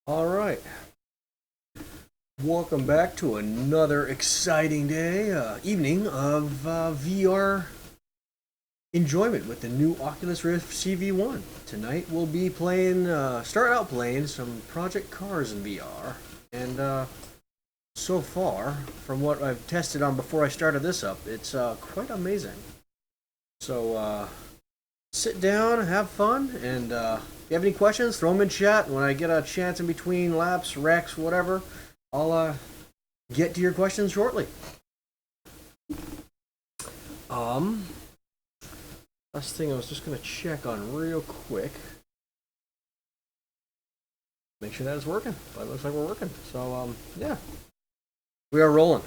All right. Welcome back to another exciting evening of VR enjoyment with the new Oculus Rift CV1. Tonight we'll be playing, start out playing some Project Cars in VR. And so far, from what I've tested on before I started this up, it's quite amazing. So sit down, have fun, and if you have any questions, throw them in chat. When I get a chance in between laps, wrecks, whatever, I'll get to your questions shortly. Last thing I was just going to check on real quick. Make sure that it's working. But it looks like we're working. So, yeah. We are rolling.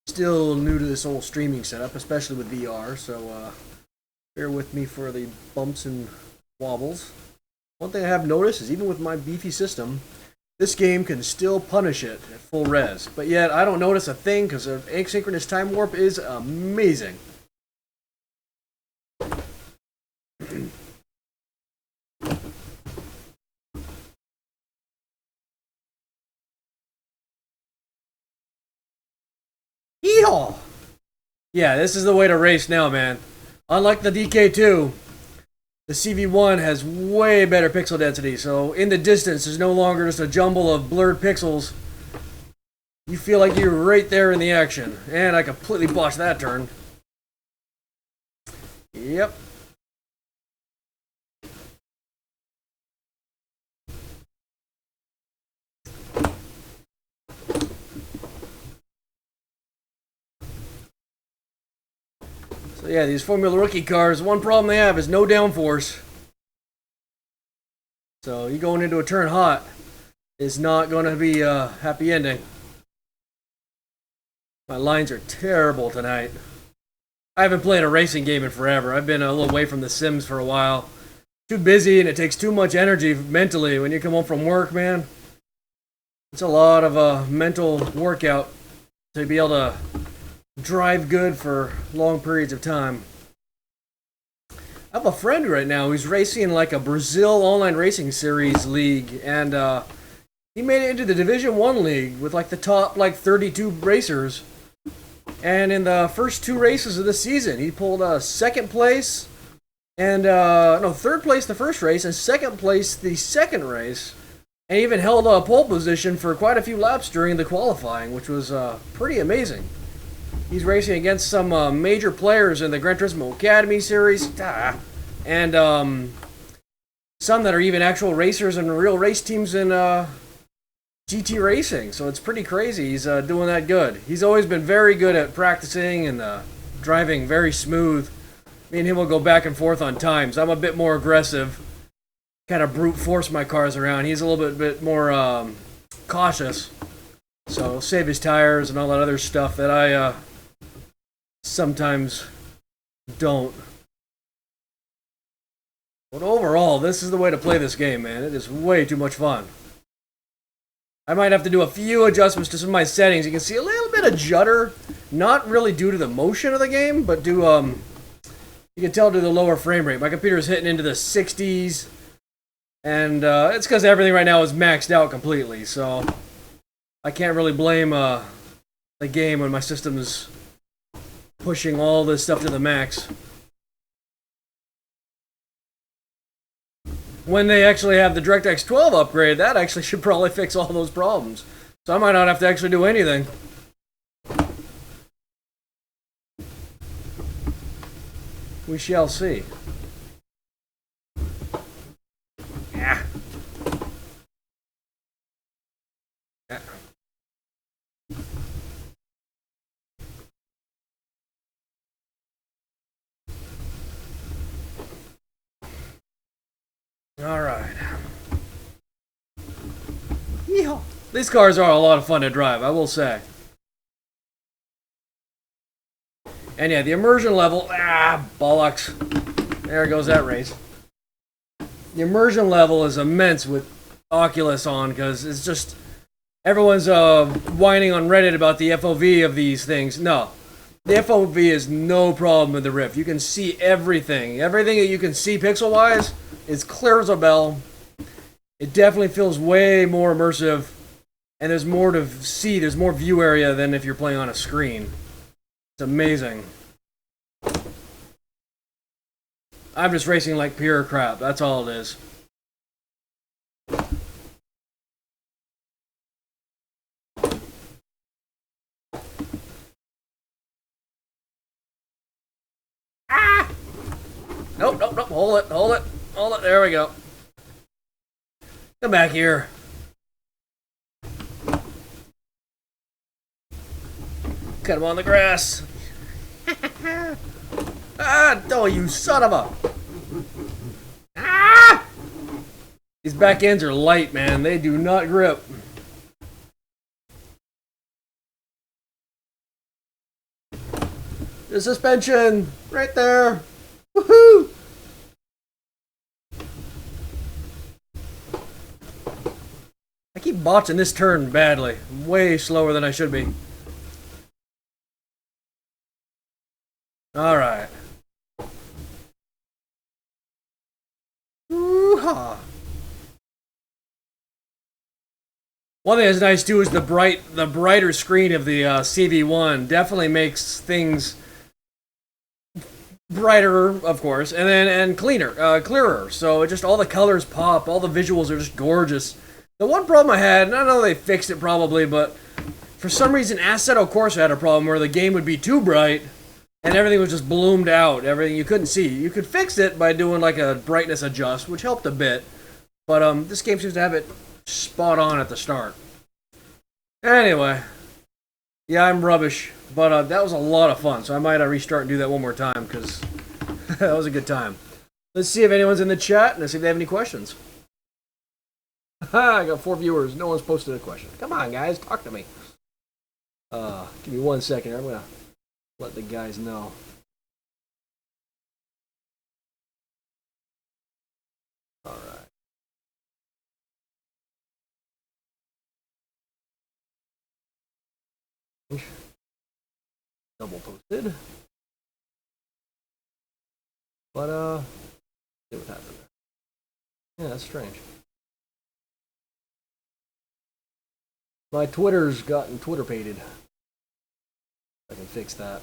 Still new to this whole streaming setup, especially with VR, so bear with me for the bumps and wobbles. One thing I have noticed is even with my beefy system, this game can still punish it at full res. But yet, I don't notice a thing because the asynchronous time warp is amazing. Yeehaw! Yeah, this is the way to race now, man. Unlike the DK2, the CV1 has way better pixel density, so in the distance, there's no longer just a jumble of blurred pixels. You feel like you're right there in the action. And I completely botched that turn. Yep. So yeah, these Formula Rookie cars, one problem they have is no downforce. So you going into a turn hot is not going to be a happy ending. My lines are terrible tonight. I haven't played a racing game in forever. I've been a little away from the Sims for a while. Too busy and it takes too much energy mentally when you come home from work, man. It's a lot of mental workout to be able to drive good for long periods of time. I have a friend right now who's racing like a Brazil online racing series league, and he made it into the Division 1 league with like the top 32 racers. And in the first two races of the season, he pulled second place and third place the first race and second place the second race, and even held a pole position for quite a few laps during the qualifying, which was pretty amazing. He's racing against some major players in the Gran Turismo Academy series, and some that are even actual racers and real race teams in GT racing. So it's pretty crazy. He's doing that good. He's always been very good at practicing and driving very smooth. Me and him will go back and forth on times. I'm a bit more aggressive, kind of brute force my cars around. He's a little bit more cautious, so he'll save his tires and all that other stuff that I sometimes don't. But overall, this is the way to play this game, man. It is way too much fun. I might have to do a few adjustments to some of my settings. You can see a little bit of judder, not really due to the motion of the game, but due, you can tell due to the lower frame rate. My computer is hitting into the 60s, and it's because everything right now is maxed out completely, so I can't really blame the game when my system's pushing all this stuff to the max. When they actually have the DirectX 12 upgrade, that actually should probably fix all those problems. So I might not have to actually do anything. We shall see. Yeah. Yeah. Alright. Yeehaw. These cars are a lot of fun to drive, I will say. And yeah, the immersion level, bollocks. There goes that race. The immersion level is immense with Oculus on, because it's just, everyone's whining on Reddit about the FOV of these things. No. The FOV is no problem with the Rift. You can see everything. Everything that you can see pixel-wise is clear as a bell. It definitely feels way more immersive, and there's more to see. There's more view area than if you're playing on a screen. It's amazing. I'm just racing like pure crap. That's all it is. Ah! Nope, nope, nope. Hold it, hold it, hold it. There we go. Come back here. Cut him on the grass. Ah, oh, you son of a... Ah! These back ends are light, man. They do not grip. The suspension, right there. Woohoo! I keep botching this turn badly. I'm way slower than I should be. Alright. Woo-ha! One thing that's nice too is the brighter screen of the CV1 definitely makes things brighter, of course, and cleaner, clearer. So just all the colors pop, all the visuals are just gorgeous. The one problem I had, and I know they fixed it probably, but for some reason Assetto Corsa had a problem where the game would be too bright and everything was just bloomed out. Everything you couldn't see. You could fix it by doing like a brightness adjust, which helped a bit. But this game seems to have it spot on at the start. Anyway, yeah, I'm rubbish, but that was a lot of fun. So I might restart and do that one more time because that was a good time. Let's see if anyone's in the chat and let's see if they have any questions. I got 4 viewers. No one's posted a question. Come on, guys, talk to me. Give me 1 second here. I'm gonna let the guys know. All right. Double posted. But see what happened. Yeah, that's strange. My Twitter's gotten Twitter-pated. I can fix that.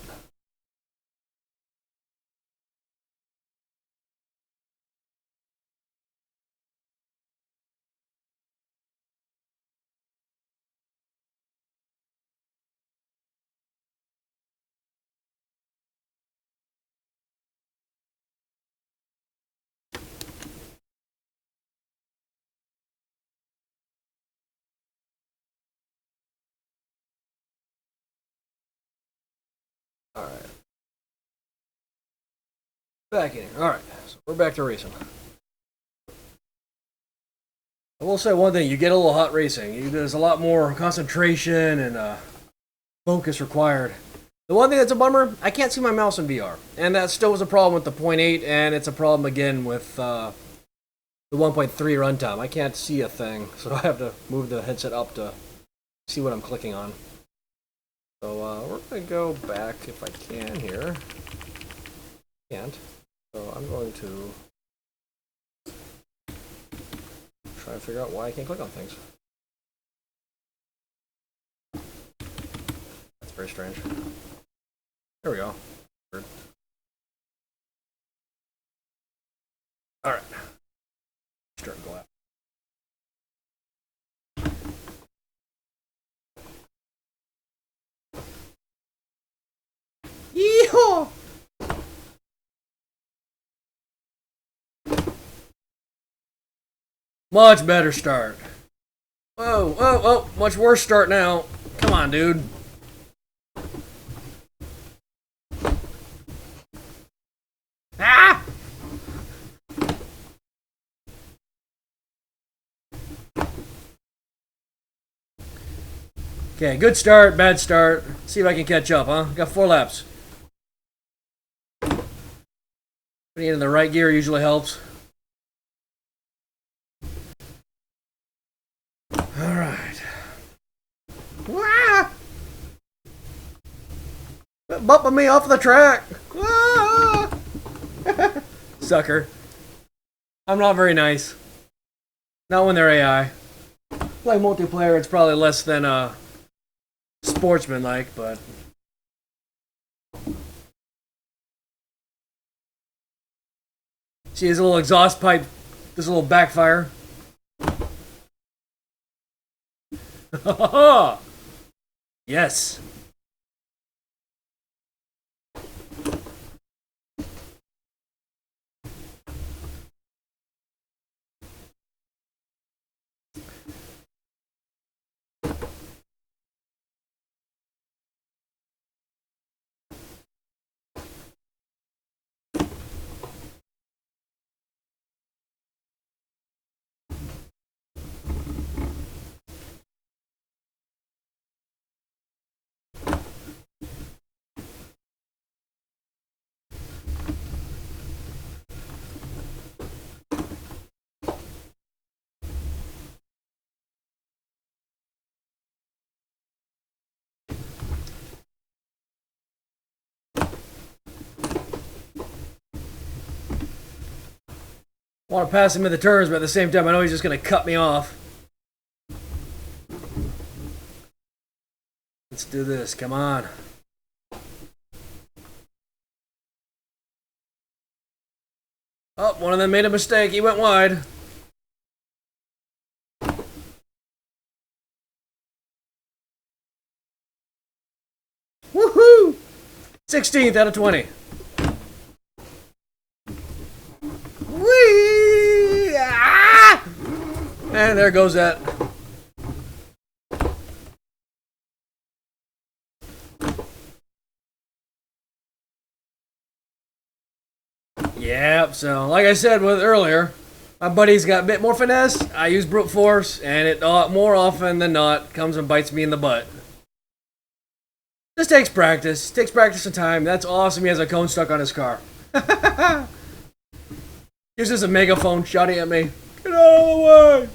Alright. Back in here. Alright, so we're back to racing. I will say one thing, you get a little hot racing. There's a lot more concentration and focus required. The one thing that's a bummer, I can't see my mouse in VR. And that still was a problem with the 0.8, and it's a problem again with the 1.3 runtime. I can't see a thing, so I have to move the headset up to see what I'm clicking on. So we're going to go back if I can here. Can't. So I'm going to try to figure out why I can't click on things. That's very strange. There we go. Weird. Alright. Start to go out. Yeehaw! Much better start. Whoa, whoa, whoa, much worse start now. Come on, dude. Ah! Okay, good start, bad start. See if I can catch up, huh? Got 4 laps. Putting it in the right gear usually helps. Alright. Bumping me off the track. Ah! Sucker. I'm not very nice. Not when they're AI. Play multiplayer, it's probably less than sportsmanlike, but see his little exhaust pipe, this little backfire. Yes. I want to pass him in the turns, but at the same time, I know he's just going to cut me off. Let's do this. Come on. Oh, one of them made a mistake. He went wide. Woohoo! 16th out of 20. Whee! Ah! And there goes that. Yep, so like I said with earlier, my buddy's got a bit more finesse. I use brute force, and it more often than not comes and bites me in the butt. Just takes practice. Takes practice and time. That's awesome. He has a cone stuck on his car. Uses a megaphone shouting at me. Get out of the way!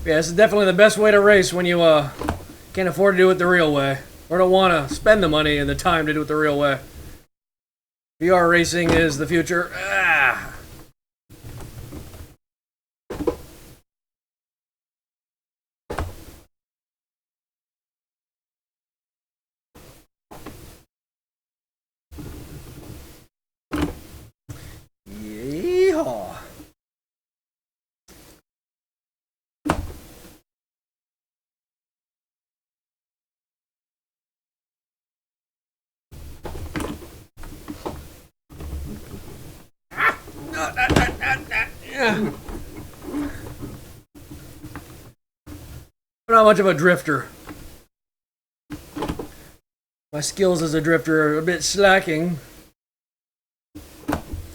Yeah, this is definitely the best way to race when you can't afford to do it the real way, or don't want to spend the money and the time to do it the real way. VR racing is the future. Ah. Yeehaw. I'm not much of a drifter. My skills as a drifter are a bit slacking.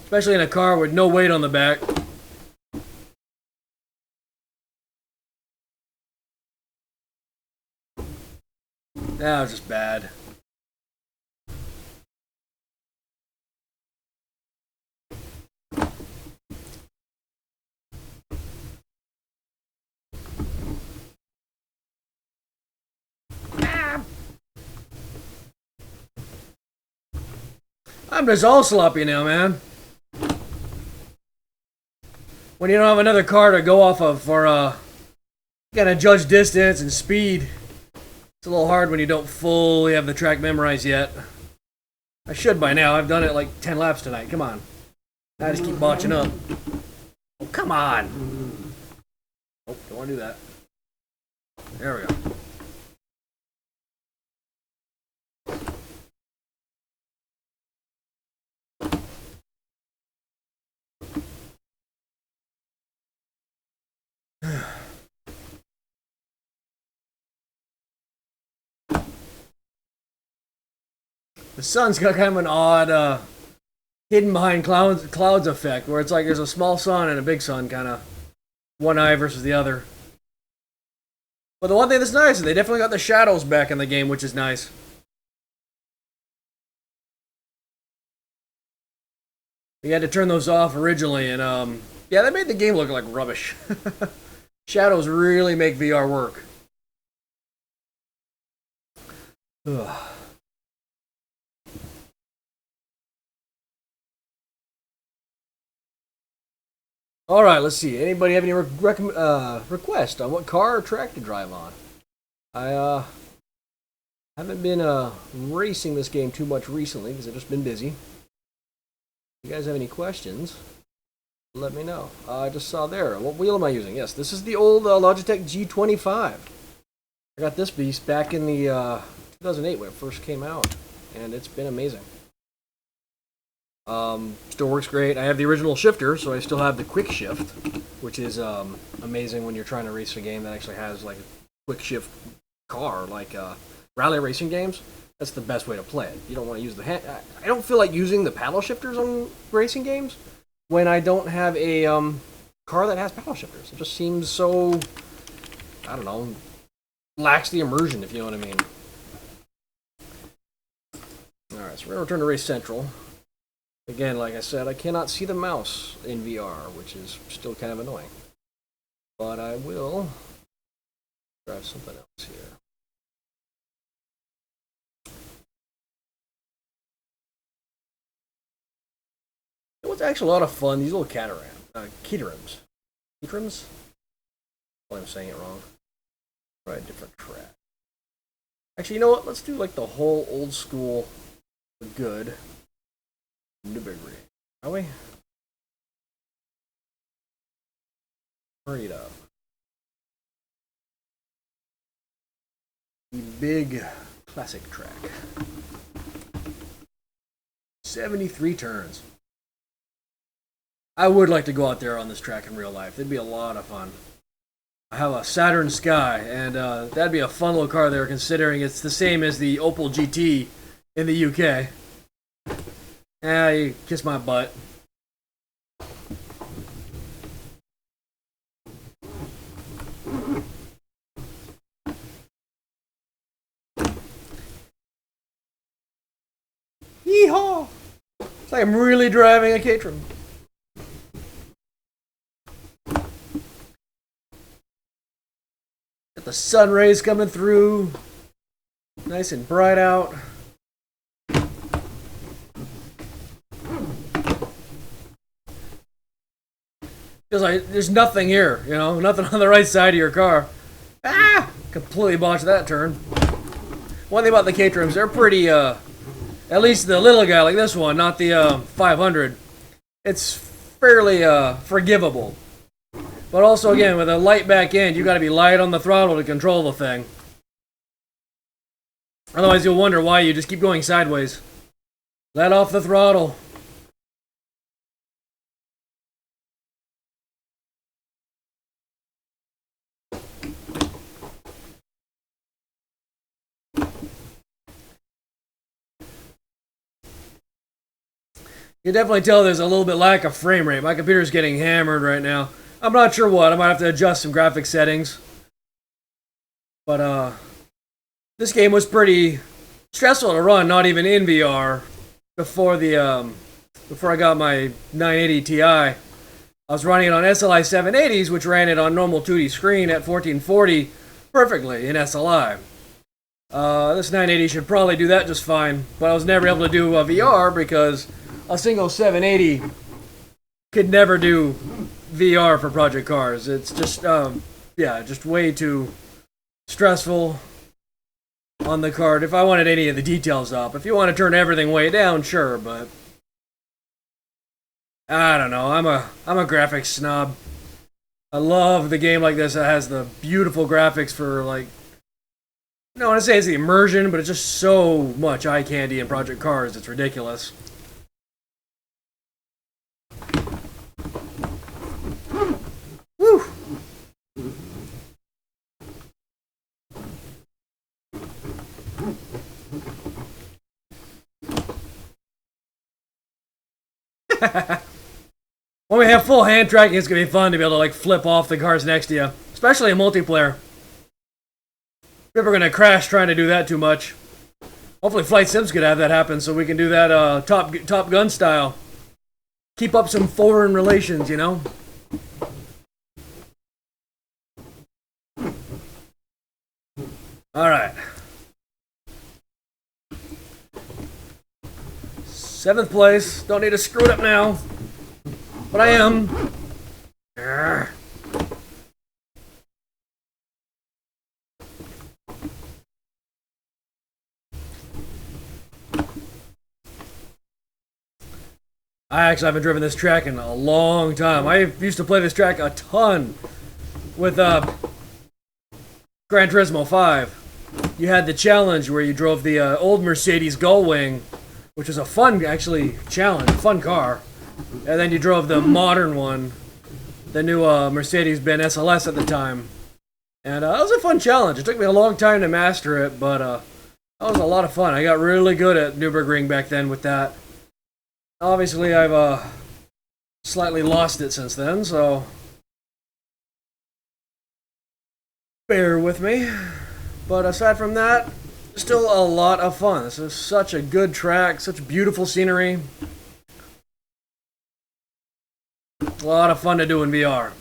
Especially in a car with no weight on the back. That was just bad. I'm just all sloppy now, man. When you don't have another car to go off of for, you gotta judge distance and speed. It's a little hard when you don't fully have the track memorized yet. I should by now. I've done it like 10 laps tonight. Come on. I just keep botching up. Oh, come on. Oh, don't want to do that. There we go. The sun's got kind of an odd, hidden behind clouds effect, where it's like there's a small sun and a big sun, kind of one eye versus the other. But the one thing that's nice is they definitely got the shadows back in the game, which is nice. We had to turn those off originally, and yeah, that made the game look like rubbish. Shadows really make VR work. Ugh. All right, let's see. Anybody have any requests on what car or track to drive on? I haven't been racing this game too much recently because I've just been busy. If you guys have any questions, let me know. I just saw there. What wheel am I using? Yes, this is the old Logitech G25. I got this beast back in the 2008 when it first came out, and it's been amazing. Still works great. I have the original shifter, so I still have the quick shift, which is amazing when you're trying to race a game that actually has like a quick shift car, like rally racing games. That's the best way to play it. You don't want to use the hand. I don't feel like using the paddle shifters on racing games when I don't have a car that has paddle shifters. It just seems so, I don't know, lacks the immersion, if you know what I mean. Alright, so we're going to return to Race Central. Again, like I said, I cannot see the mouse in VR, which is still kind of annoying. But I will drive something else here. What's actually a lot of fun, these little Caterhams. Caterhams? Oh, I'm saying it wrong. Try a different track. Actually, you know what? Let's do like the whole old school good. Newbury. Are we? Hurry it up. The big classic track. 73 turns. I would like to go out there on this track in real life. It'd be a lot of fun. I have a Saturn Sky, and that'd be a fun little car there, considering it's the same as the Opel GT in the UK. Ah, you kiss my butt. Yeehaw! It's like I'm really driving a Caterham. Got the sun rays coming through. Nice and bright out. Feels like there's nothing here, you know, nothing on the right side of your car. Ah! Completely botched that turn. One thing about the Caterhams, they're pretty, at least the little guy like this one, not the 500. It's fairly forgivable. But also, again, with a light back end, you got to be light on the throttle to control the thing. Otherwise, you'll wonder why you just keep going sideways. Let off the throttle. You can definitely tell there's a little bit lack of frame rate. My computer's getting hammered right now. I'm not sure what. I might have to adjust some graphic settings. But this game was pretty stressful to run, not even in VR. Before I got my 980 Ti, I was running it on SLI 780s, which ran it on normal 2D screen at 1440 perfectly in SLI. This 980 should probably do that just fine, but I was never able to do a VR because a single 780 could never do VR for Project Cars. It's just, yeah, just way too stressful on the card. If I wanted any of the details up, if you want to turn everything way down, sure, but I don't know. I'm a graphics snob. I love the game like this that has the beautiful graphics for, like, I don't want to say it's the immersion, but it's just so much eye candy in Project Cars. It's ridiculous. Woo! When we have full hand tracking, it's going to be fun to be able to like flip off the cars next to you, especially in multiplayer. If we're going to crash trying to do that too much. Hopefully Flight Sim's going to have that happen so we can do that Top Gun style. keep up some foreign relations, you know? Alright. 7th place. Don't need to screw it up now. But I am. Arrgh. I actually haven't driven this track in a long time. I used to play this track a ton with Gran Turismo 5. You had the challenge where you drove the old Mercedes Gullwing, which was a fun, actually, challenge, fun car. And then you drove the modern one, the new Mercedes-Benz SLS at the time. And that was a fun challenge. It took me a long time to master it, but that was a lot of fun. I got really good at Nürburgring back then with that. Obviously, I've slightly lost it since then, so bear with me. But aside from that, still a lot of fun. This is such a good track, such beautiful scenery. A lot of fun to do in VR.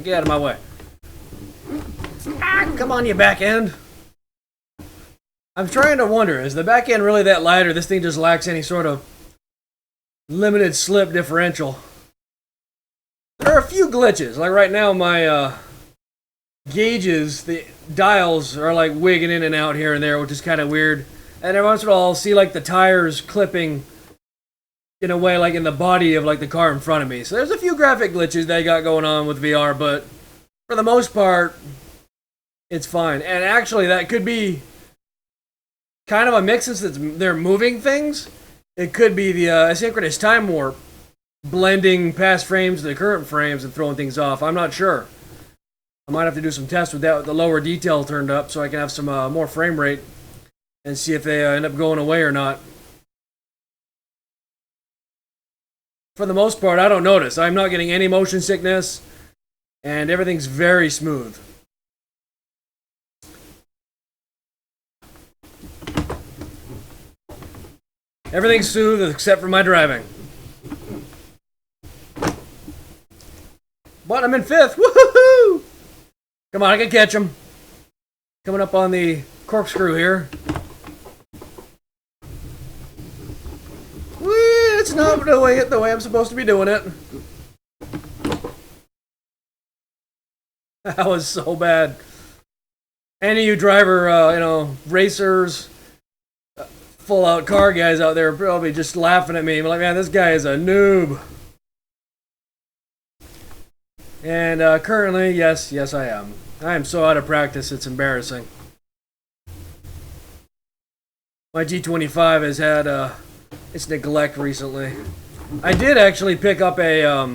Get out of my way. Ah, come on, you back end. I'm trying to wonder, is the back end really that light, or this thing just lacks any sort of limited slip differential? There are a few glitches. Like right now, my gauges, the dials are like wigging in and out here and there, which is kind of weird. And every once in a while, I'll see like the tires clipping in a way like in the body of like the car in front of me. So there's a few graphic glitches they got going on with VR, but for the most part, it's fine. And actually, that could be kind of a mix since they're moving things. It could be the asynchronous time warp blending past frames to the current frames and throwing things off. I'm not sure. I might have to do some tests with that with the lower detail turned up so I can have some more frame rate and see if they end up going away or not. For the most part, I don't notice. I'm not getting any motion sickness, and everything's very smooth. Everything's smooth except for my driving. But I'm in 5th. Woohoo! Come on, I can catch him. Coming up on the corkscrew here. It's not doing it the way I'm supposed to be doing it. That was so bad. Any of you driver, racers, full-out car guys out there are probably just laughing at me. I'm like, man, this guy is a noob. And currently, yes, I am. I am so out of practice, it's embarrassing. My G25 has had its neglect recently. I did actually pick up a,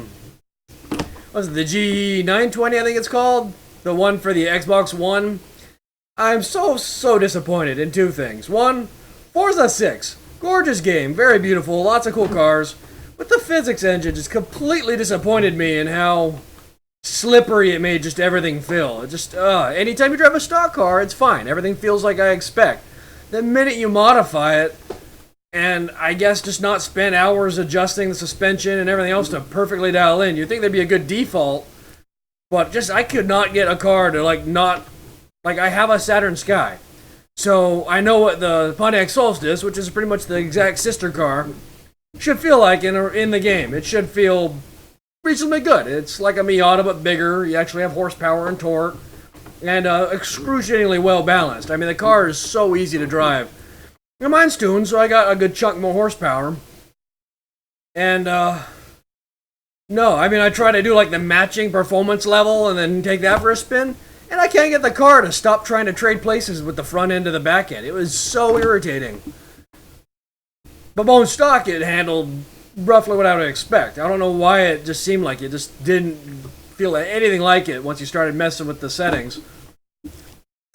what was it, the G920, I think it's called? The one for the Xbox One. I'm so disappointed in two things. One, Forza 6. Gorgeous game, very beautiful, lots of cool cars. But the physics engine just completely disappointed me in how slippery it made just everything feel. It just, anytime you drive a stock car, it's fine. Everything feels like I expect. The minute you modify it, and I guess just not spend hours adjusting the suspension and everything else to perfectly dial in, you'd think there'd be a good default, but just, I could not get a car to, I have a Saturn Sky. So, I know what the Pontiac Solstice, which is pretty much the exact sister car, should feel like in the game. It should feel reasonably good. It's like a Miata, but bigger. You actually have horsepower and torque, and excruciatingly well balanced. I mean, the car is so easy to drive. And mine's tuned, so I got a good chunk more horsepower. And, no, I mean, I try to do like the matching performance level and then take that for a spin, and I can't get the car to stop trying to trade places with the front end to the back end. It was so irritating. But bone stock, it handled roughly what I would expect. I don't know why it just seemed like it just didn't feel anything like it once you started messing with the settings.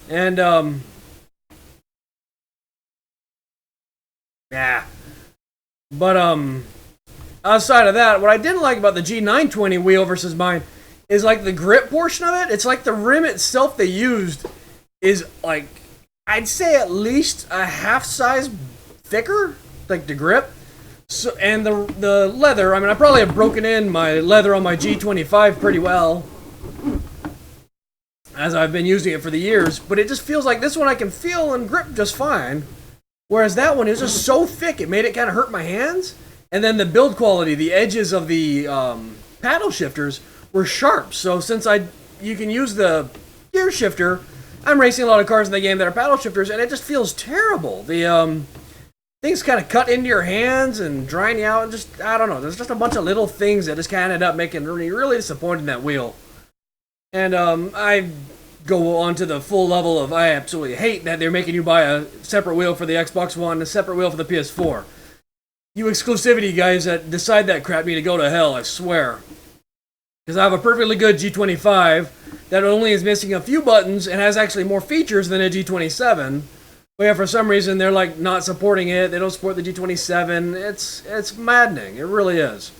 And, yeah. But, outside of that, what I didn't like about the G920 wheel versus mine, is like the grip portion of it. It's like the rim itself they used is like, I'd say at least a half size thicker, like the grip. So, and the leather, I mean, I probably have broken in my leather on my G25 pretty well, as I've been using it for the years, but it just feels like this one I can feel and grip just fine, whereas that one is just so thick it made it kind of hurt my hands. And then the build quality, the edges of the paddle shifters were sharp, so since you can use the gear shifter, I'm racing a lot of cars in the game that are paddle shifters, and it just feels terrible. The things kind of cut into your hands and drying you out, and just, I don't know, there's just a bunch of little things that just kind of ended up making me really disappointed in that wheel. And I go on to the full level of, I absolutely hate that they're making you buy a separate wheel for the Xbox One, a separate wheel for the PS4. You exclusivity guys that decide that crap need to go to hell, I swear. Because I have a perfectly good G25 that only is missing a few buttons and has actually more features than a G27. But yeah, for some reason they're like not supporting it. They don't support the G27. It's maddening. It really is.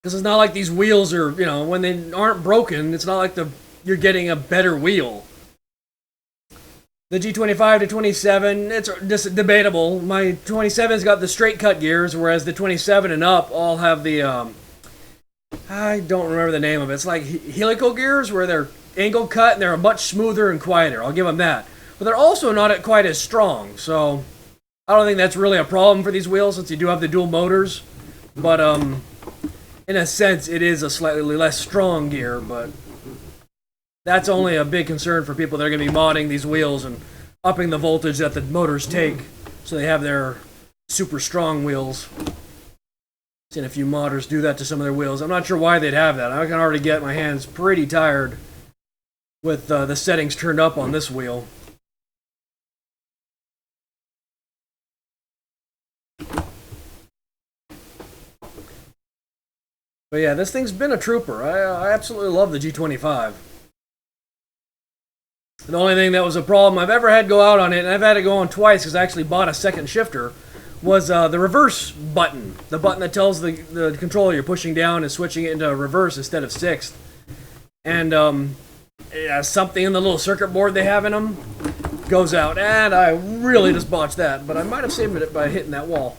Because it's not like these wheels are, you know, when they aren't broken, it's not like you're getting a better wheel. The G25 to 27, it's just debatable. My 27's got the straight cut gears, whereas the 27 and up all have the, I don't remember the name of it. It's like helical gears, where they're angle cut and they're much smoother and quieter. I'll give them that. But they're also not quite as strong, so I don't think that's really a problem for these wheels since you do have the dual motors. But, in a sense, it is a slightly less strong gear, but that's only a big concern for people that are going to be modding these wheels and upping the voltage that the motors take so they have their super strong wheels. Seen a few modders do that to some of their wheels. I'm not sure why they'd have that. I can already get my hands pretty tired with the settings turned up on this wheel. But yeah, this thing's been a trooper. I absolutely love the G25. The only thing that was a problem I've ever had go out on it, and I've had it go on twice because I actually bought a second shifter, was the reverse button. The button that tells the controller you're pushing down and switching it into reverse instead of sixth. And something in the little circuit board they have in them goes out, and I really just botched that, but I might have saved it by hitting that wall.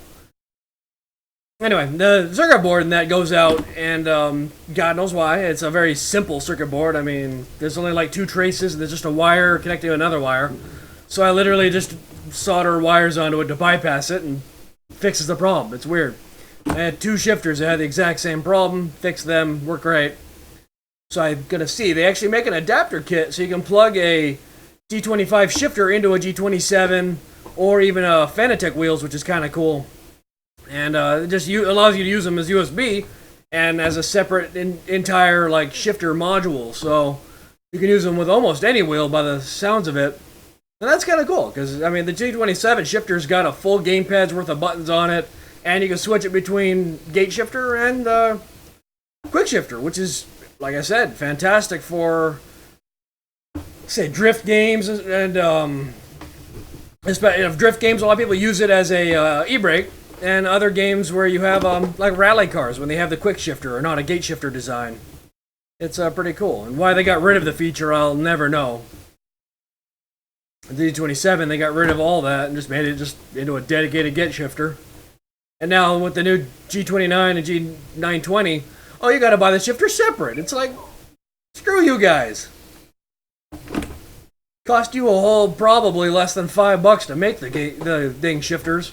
Anyway, the circuit board in that goes out, and God knows why. It's a very simple circuit board. I mean, there's only like 2 traces, and there's just a wire connecting to another wire. So I literally just solder wires onto it to bypass it, and fixes the problem. It's weird. I had 2 shifters that had the exact same problem, fixed them, worked great. So I'm gonna see. They actually make an adapter kit, so you can plug a G25 shifter into a G27, or even a Fanatec wheels, which is kind of cool. And it just allows you to use them as USB and as a separate entire like shifter module. So you can use them with almost any wheel by the sounds of it. And that's kind of cool because, I mean, the G27 shifter's got a full gamepad's worth of buttons on it. And you can switch it between gate shifter and quick shifter, which is, like I said, fantastic for, say, drift games. And drift games, a lot of people use it as a e-brake. And other games where you have, like rally cars, when they have the quick shifter or not a gate shifter design. It's pretty cool. And why they got rid of the feature, I'll never know. The G27, they got rid of all that and just made it just into a dedicated gate shifter. And now with the new G29 and G920, oh, you gotta buy the shifter separate. It's like, screw you guys. Cost you a whole probably less than $5 to make the dang shifters.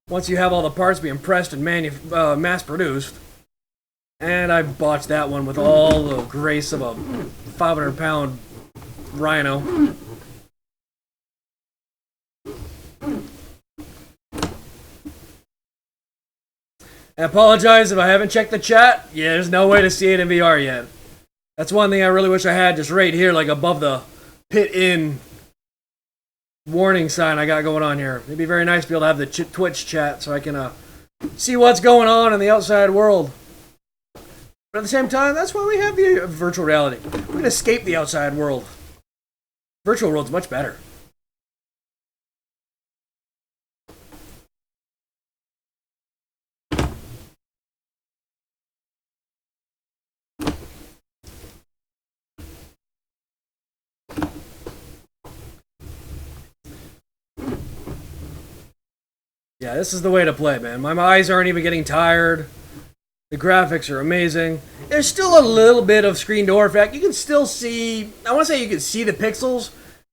Once you have all the parts being pressed and mass-produced. And I botched that one with all the grace of a 500-pound rhino. I apologize if I haven't checked the chat. Yeah, there's no way to see it in VR yet. That's one thing I really wish I had just right here, like above the pit in warning sign I got going on here. It'd be very nice to be able to have the Twitch chat so I can see what's going on in the outside world. But at the same time, that's why we have the virtual reality. We can escape the outside world. Virtual world's much better. Yeah, this is the way to play, man. My eyes aren't even getting tired. The graphics are amazing. There's still a little bit of screen door effect. You can still see, I want to say you can see the pixels.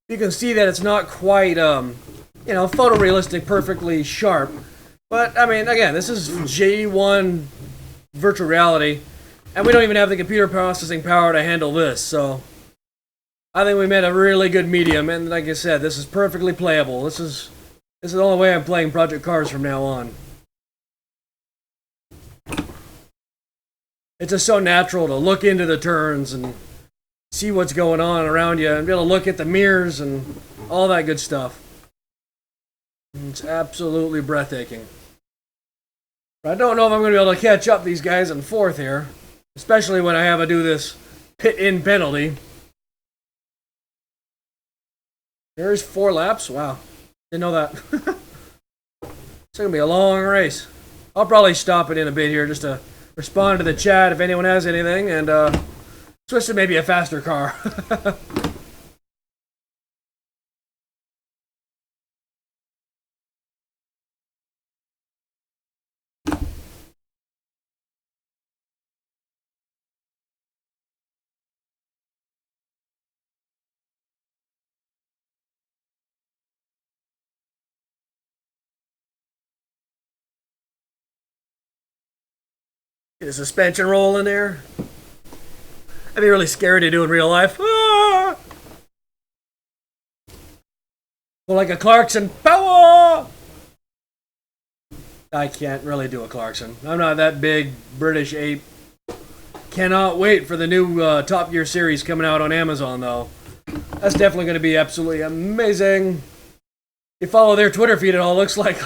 You can see that it's not quite, photorealistic, perfectly sharp. But, I mean, again, this is J1 virtual reality. And we don't even have the computer processing power to handle this, so I think we made a really good medium. And like I said, this is perfectly playable. This is the only way I'm playing Project Cars from now on. It's just so natural to look into the turns and see what's going on around you and be able to look at the mirrors and all that good stuff. It's absolutely breathtaking. But I don't know if I'm going to be able to catch up these guys in fourth here, especially when I have to do this pit-in penalty. There's 4 laps. Wow. Didn't know that. It's going to be a long race. I'll probably stop it in a bit here just to respond to the chat if anyone has anything, and switch to maybe a faster car. Get a suspension roll in there. I'd be really scary to do in real life. Ah! Well, like a Clarkson. Power! I can't really do a Clarkson. I'm not that big British ape. Cannot wait for the new Top Gear series coming out on Amazon, though. That's definitely going to be absolutely amazing. You follow their Twitter feed, it all looks like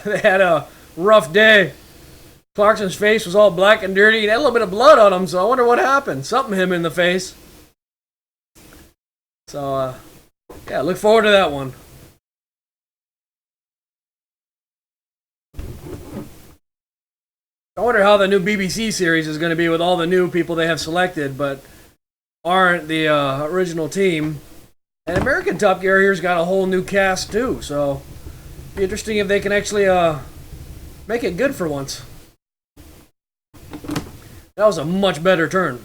they had a rough day. Clarkson's face was all black and dirty. He had a little bit of blood on him, so I wonder what happened. Something hit him in the face. So, yeah, look forward to that one. I wonder how the new BBC series is going to be with all the new people they have selected, but aren't the original team. And American Top Gear here's got a whole new cast, too, so it'd be interesting if they can actually make it good for once. That was a much better turn.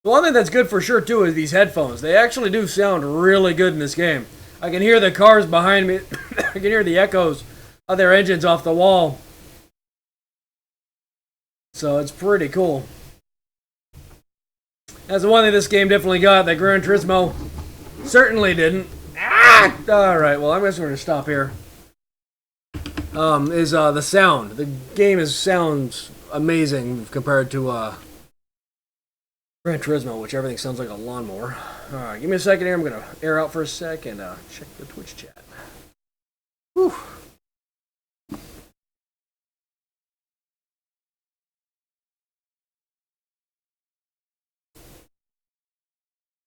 The one thing that's good for sure, too, is these headphones. They actually do sound really good in this game. I can hear the cars behind me. I can hear the echoes of their engines off the wall. So it's pretty cool. That's the one thing this game definitely got that Gran Turismo certainly didn't. Ah! Alright, well, I'm just going to stop here. Is the sound. The game sounds amazing compared to Gran Turismo, which everything sounds like a lawnmower. Alright, give me a second here. I'm going to air out for a sec and check the Twitch chat. Whew.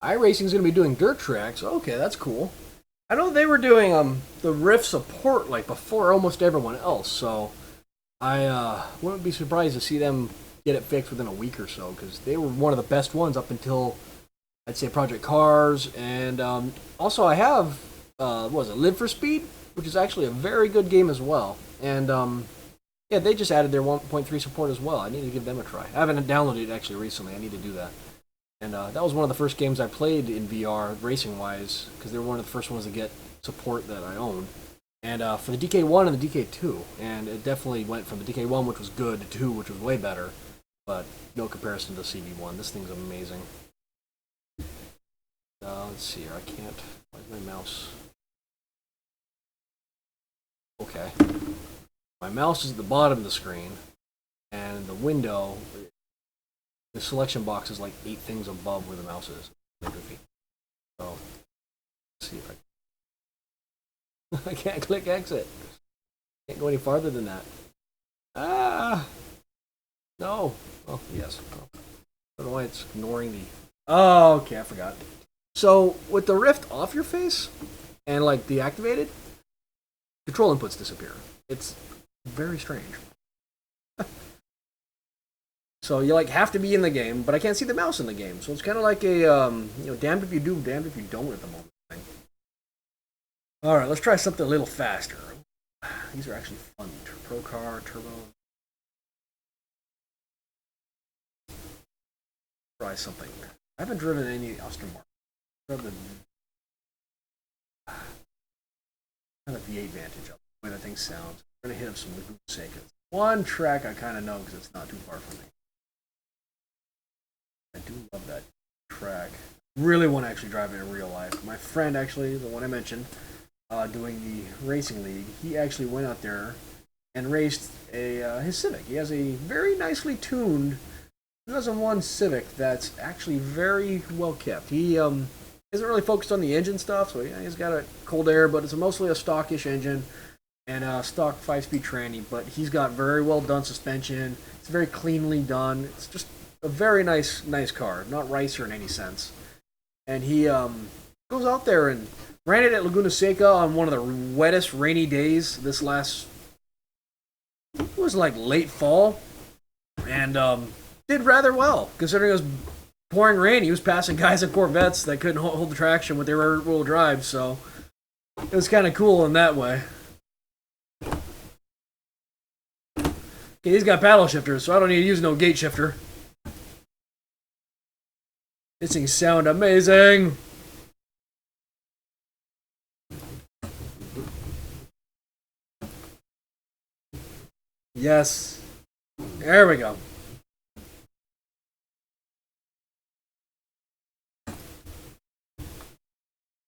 iRacing is going to be doing dirt tracks. Okay, that's cool. I know they were doing the Rift support like before almost everyone else, so I wouldn't be surprised to see them get it fixed within a week or so, because they were one of the best ones up until, I'd say, Project Cars, and also I have, what was it, Live for Speed, which is actually a very good game as well, and yeah, they just added their 1.3 support as well. I need to give them a try. I haven't downloaded it actually recently. I need to do that. And that was one of the first games I played in VR, racing-wise, because they were one of the first ones to get support that I owned. And for the DK1 and the DK2, and it definitely went from the DK1, which was good, to 2, which was way better, but no comparison to CV1. This thing's amazing. Let's see here, I can't, where's my mouse? Okay. My mouse is at the bottom of the screen, and the window, the selection box is like 8 things above where the mouse is. So, let's see if I can't click exit. Can't go any farther than that. Ah! No. Oh, yes. I don't know why it's ignoring the... Oh, okay, I forgot. So, with the Rift off your face, and like deactivated, control inputs disappear. It's very strange. So you like have to be in the game, but I can't see the mouse in the game. So it's kind of like a damned if you do, damned if you don't at the moment thing. Alright, let's try something a little faster. These are actually fun. Pro car, turbo. Try something. I haven't driven any Aston Martin. I've driven kind of V8 Vantage up the way that thing sounds. I'm going to hit up some Laguna Seca. One track I kind of know because it's not too far from me. I do love that track. Really want to actually drive it in real life. My friend, actually, the one I mentioned, doing the racing league, he actually went out there and raced his Civic. He has a very nicely tuned 2001 Civic that's actually very well kept. He isn't really focused on the engine stuff, so yeah, he's got a cold air, but it's mostly a stockish engine and a stock 5-speed tranny, but he's got very well done suspension. It's very cleanly done. It's just a very nice car, not racer in any sense. And he goes out there and ran it at Laguna Seca on one of the wettest rainy days this last, it was like late fall, and did rather well considering it was pouring rain. He was passing guys in Corvettes that couldn't hold the traction with their rear-wheel drive, so it was kind of cool in that way. Okay, he's got paddle shifters, so I don't need to use no gate shifter. This thing sound amazing. Yes. There we go.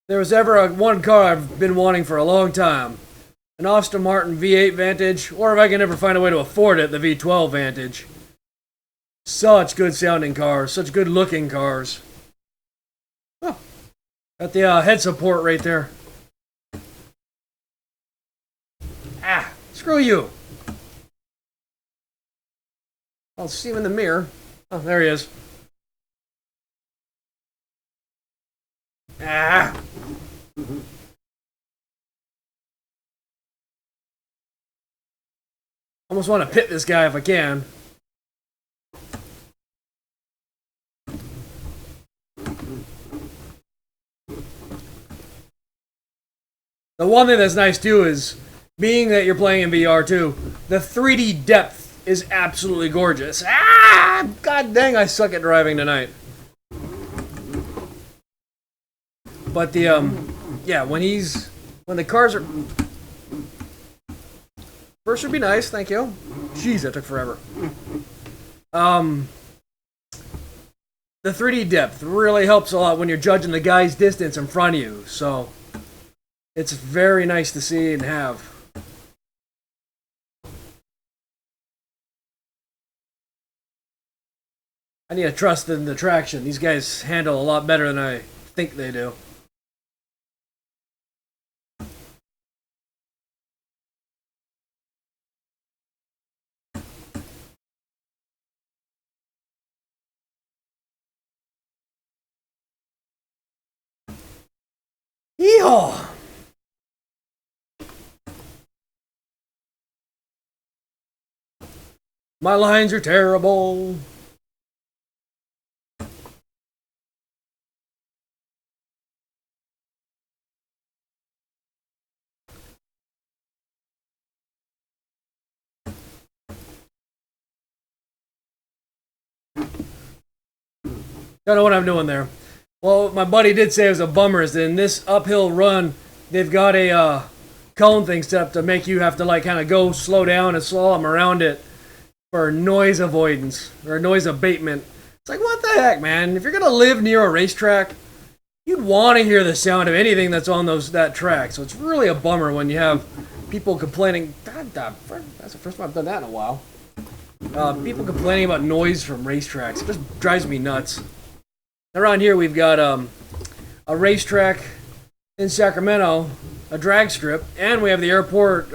There was ever one car I've been wanting for a long time. An Aston Martin V8 Vantage, or if I can ever find a way to afford it, the V12 Vantage. Such good sounding cars, such good looking cars. Oh, got the head support right there. Ah, screw you. I'll see him in the mirror. Oh, there he is. Ah! Almost want to pit this guy if I can. The one thing that's nice too is, being that you're playing in VR too, the 3D depth is absolutely gorgeous. Ah! God dang, I suck at driving tonight. But the, yeah, when the cars are... First would be nice, thank you. Jeez, that took forever. The 3D depth really helps a lot when you're judging the guy's distance in front of you, so it's very nice to see and have. I need to trust in the traction. These guys handle a lot better than I think they do. Yeehaw! My lines are terrible. Don't know what I'm doing there. Well, what my buddy did say was a bummer is that in this uphill run, they've got a cone thing set up to make you have to like kind of go slow down and slalom around it for noise avoidance or noise abatement. It's like, what the heck, man? If you're gonna live near a racetrack, you'd want to hear the sound of anything that's on that track. So it's really a bummer when you have people complaining. God, that's the first time I've done that in a while. People complaining about noise from racetracks. It just drives me nuts. Around here we've got a racetrack in Sacramento, a drag strip, and we have the airport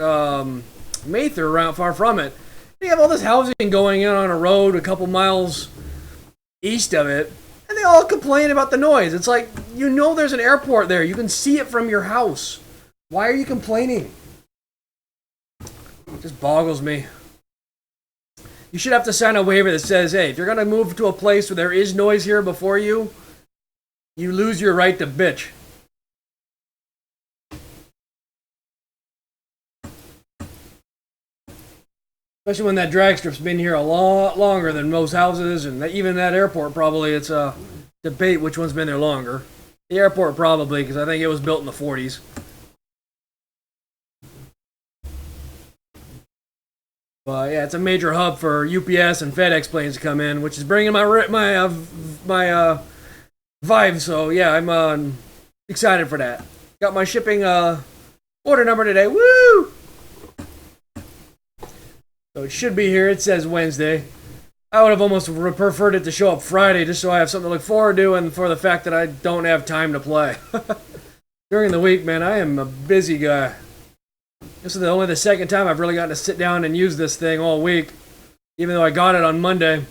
Mather around far from it. We have all this housing going in on a road a couple miles east of it, and they all complain about the noise. It's like, you know there's an airport there. You can see it from your house. Why are you complaining? It just boggles me. You should have to sign a waiver that says, hey, if you're going to move to a place where there is noise here before you, you lose your right to bitch. Especially when that drag strip's been here a lot longer than most houses, and even that airport probably, it's a debate which one's been there longer. The airport probably, because I think it was built in the 40s. But yeah, it's a major hub for UPS and FedEx planes to come in, which is bringing my Vive. So yeah, I'm excited for that. Got my shipping order number today. Woo! So it should be here. It says Wednesday. I would have almost preferred it to show up Friday just so I have something to look forward to, and for the fact that I don't have time to play. During the week, man, I am a busy guy. This is only the second time I've really gotten to sit down and use this thing all week, even though I got it on Monday.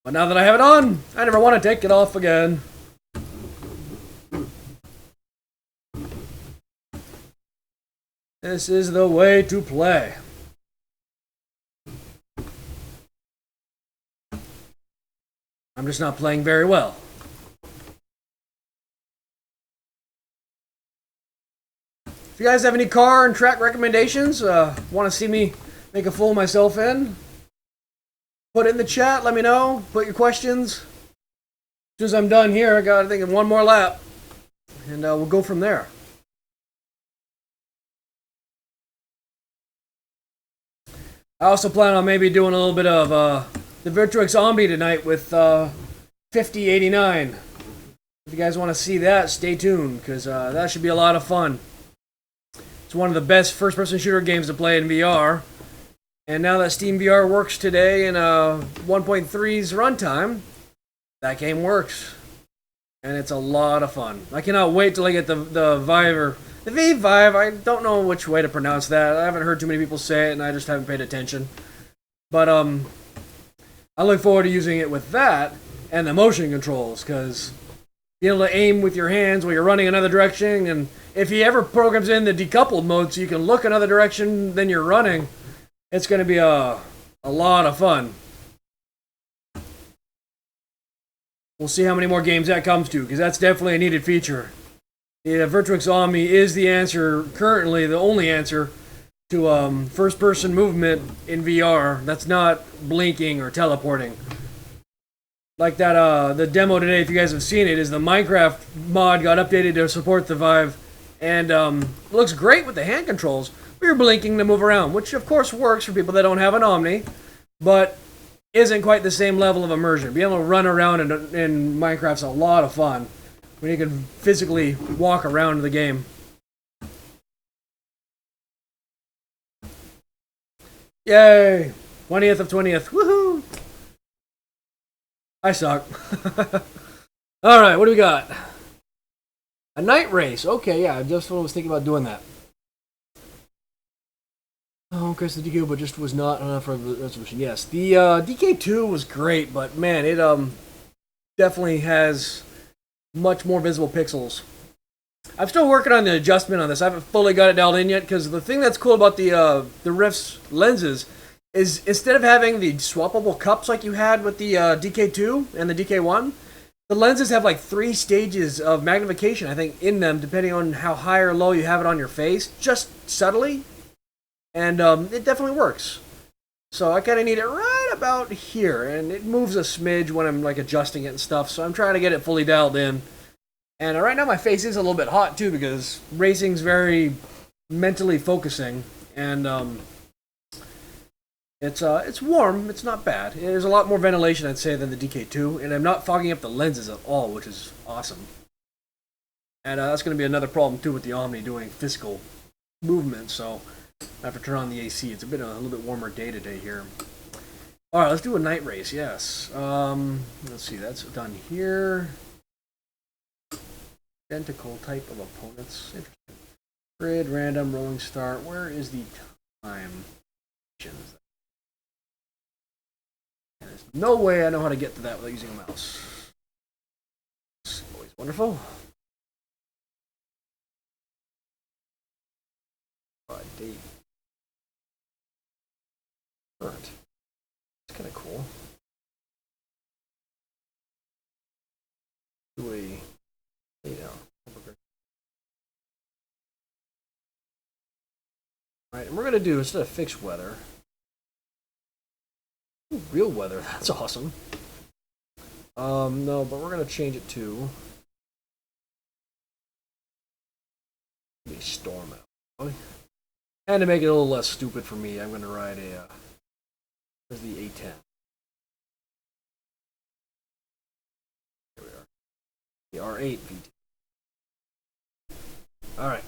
But now that I have it on, I never want to take it off again. This is the way to play. I'm just not playing very well. If you guys have any car and track recommendations, want to see me make a fool of myself in, put it in the chat, let me know, put your questions. As soon as I'm done here, I got, I think, one more lap, and we'll go from there. I also plan on maybe doing a little bit of the Virtuix Omni tonight with 5089. If you guys want to see that, stay tuned, because that should be a lot of fun. It's one of the best first-person shooter games to play in VR. And now that Steam VR works today in 1.3's runtime, that game works. And it's a lot of fun. I cannot wait till I get the Vive, or the Vive. I don't know which way to pronounce that. I haven't heard too many people say it, and I just haven't paid attention. But I look forward to using it with that and the motion controls, because being able to aim with your hands while you're running another direction, and if he ever programs in the decoupled mode so you can look another direction than you're running, it's going to be a lot of fun. We'll see how many more games that comes to, because that's definitely a needed feature. The Virtuix Omni is the answer, currently the only answer, to first-person movement in VR that's not blinking or teleporting. Like that, the demo today, if you guys have seen it, is the Minecraft mod got updated to support the Vive, and it looks great with the hand controls. We're blinking to move around, which of course works for people that don't have an Omni, but isn't quite the same level of immersion. Being able to run around in Minecraft's a lot of fun when you can physically walk around the game. Yay! 20th of 20th. Woohoo! I suck. Alright, what do we got? A night race. Okay, yeah, I just was thinking about doing that. Oh, okay, so the DK, but just was not enough for the resolution. Yes, the DK2 was great, but man, it definitely has much more visible pixels. I'm still working on the adjustment on this. I haven't fully got it dialed in yet, because the thing that's cool about the Rift's lenses is instead of having the swappable cups like you had with the DK2 and the DK1, the lenses have like 3 stages of magnification, I think, in them, depending on how high or low you have it on your face, just subtly. And it definitely works. So I kind of need it right about here, and it moves a smidge when I'm like adjusting it and stuff, so I'm trying to get it fully dialed in. And right now my face is a little bit hot too, because racing's very mentally focusing, and it's warm, it's not bad. There's a lot more ventilation, I'd say, than the DK2, and I'm not fogging up the lenses at all, which is awesome. And that's going to be another problem too with the Omni doing physical movement, so I have to turn on the AC. It's been a little bit warmer day today here. All right, let's do a night race. Yes. Let's see. That's done here. Identical type of opponents. Interesting. Grid, random, rolling start. Where is the time? There's no way I know how to get to that without using a mouse. It's always wonderful. Date. Current. It's kind of cool. Do a Right, and we're gonna do, instead of fixed weather, ooh, real weather. That's awesome. No, but we're gonna change it to storm out. And to make it a little less stupid for me, I'm gonna ride a there's the A10. Here we are. The R8 VT. Alright.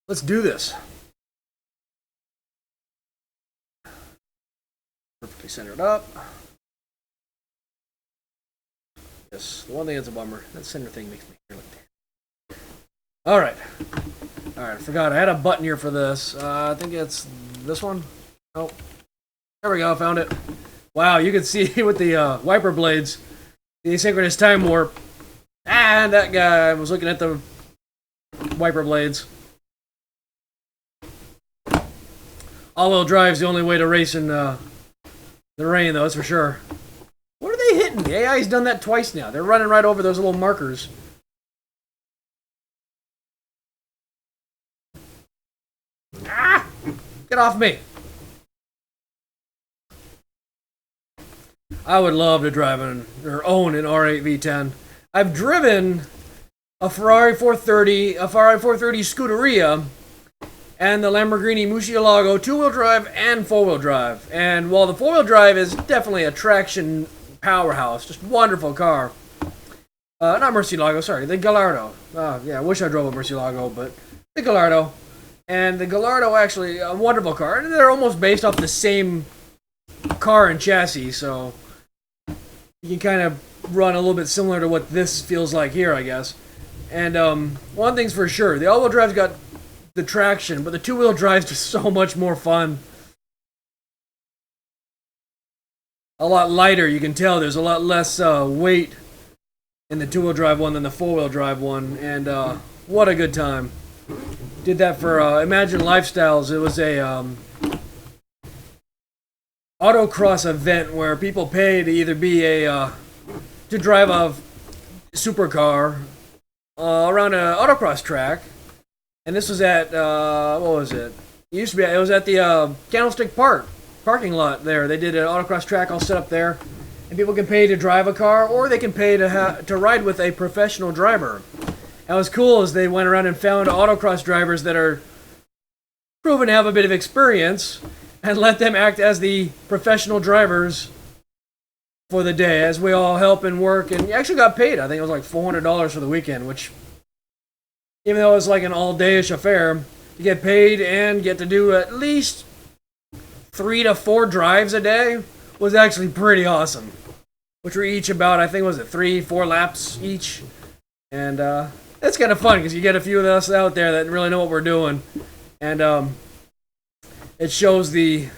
Let's do this. Perfectly centered up. Yes, the one thing that's a bummer, that center thing makes me hair look terrible. Alright. Alright, I forgot. I had a button here for this. I think it's this one. Oh. There we go, I found it. Wow, you can see with the wiper blades, the asynchronous time warp. And that guy was looking at the wiper blades. All-wheel drive's the only way to race in the rain, though, that's for sure. What are they hitting? The AI's done that twice now. They're running right over those little markers. Ah! Get off me! I would love to drive or own an R8 V10. I've driven a Ferrari 430, a Ferrari 430 Scuderia, and the Lamborghini Murcielago two-wheel drive and four-wheel drive. And while the four-wheel drive is definitely a traction powerhouse, just wonderful car. Not Murcielago, sorry, the Gallardo. Yeah, I wish I drove a Murcielago, but the Gallardo. And the Gallardo, actually, a wonderful car. And they're almost based off the same car and chassis, so you can kind of run a little bit similar to what this feels like here, I guess. And one thing's for sure, the all-wheel drive's got the traction, but the two-wheel drive's just so much more fun. A lot lighter, you can tell. There's a lot less weight in the two-wheel drive one than the four-wheel drive one, and what a good time. Did that for Imagine Lifestyles. It was a autocross event where people pay to either be to drive a supercar around an autocross track, and this was at what was it? It used to be. It was at the Candlestick Park parking lot there. They did an autocross track all set up there, and people can pay to drive a car, or they can pay to ride with a professional driver. And what's cool is they went around and found autocross drivers that are proven to have a bit of experience, and let them act as the professional drivers for the day, as we all help and work. And you actually got paid. I think it was like $400 for the weekend, which, even though it was like an all-day-ish affair, you get paid and get to do at least 3 to 4 drives a day, was actually pretty awesome. Which were each about, I think, was it 3-4 laps each? And it's kind of fun, because you get a few of us out there that really know what we're doing. And it shows the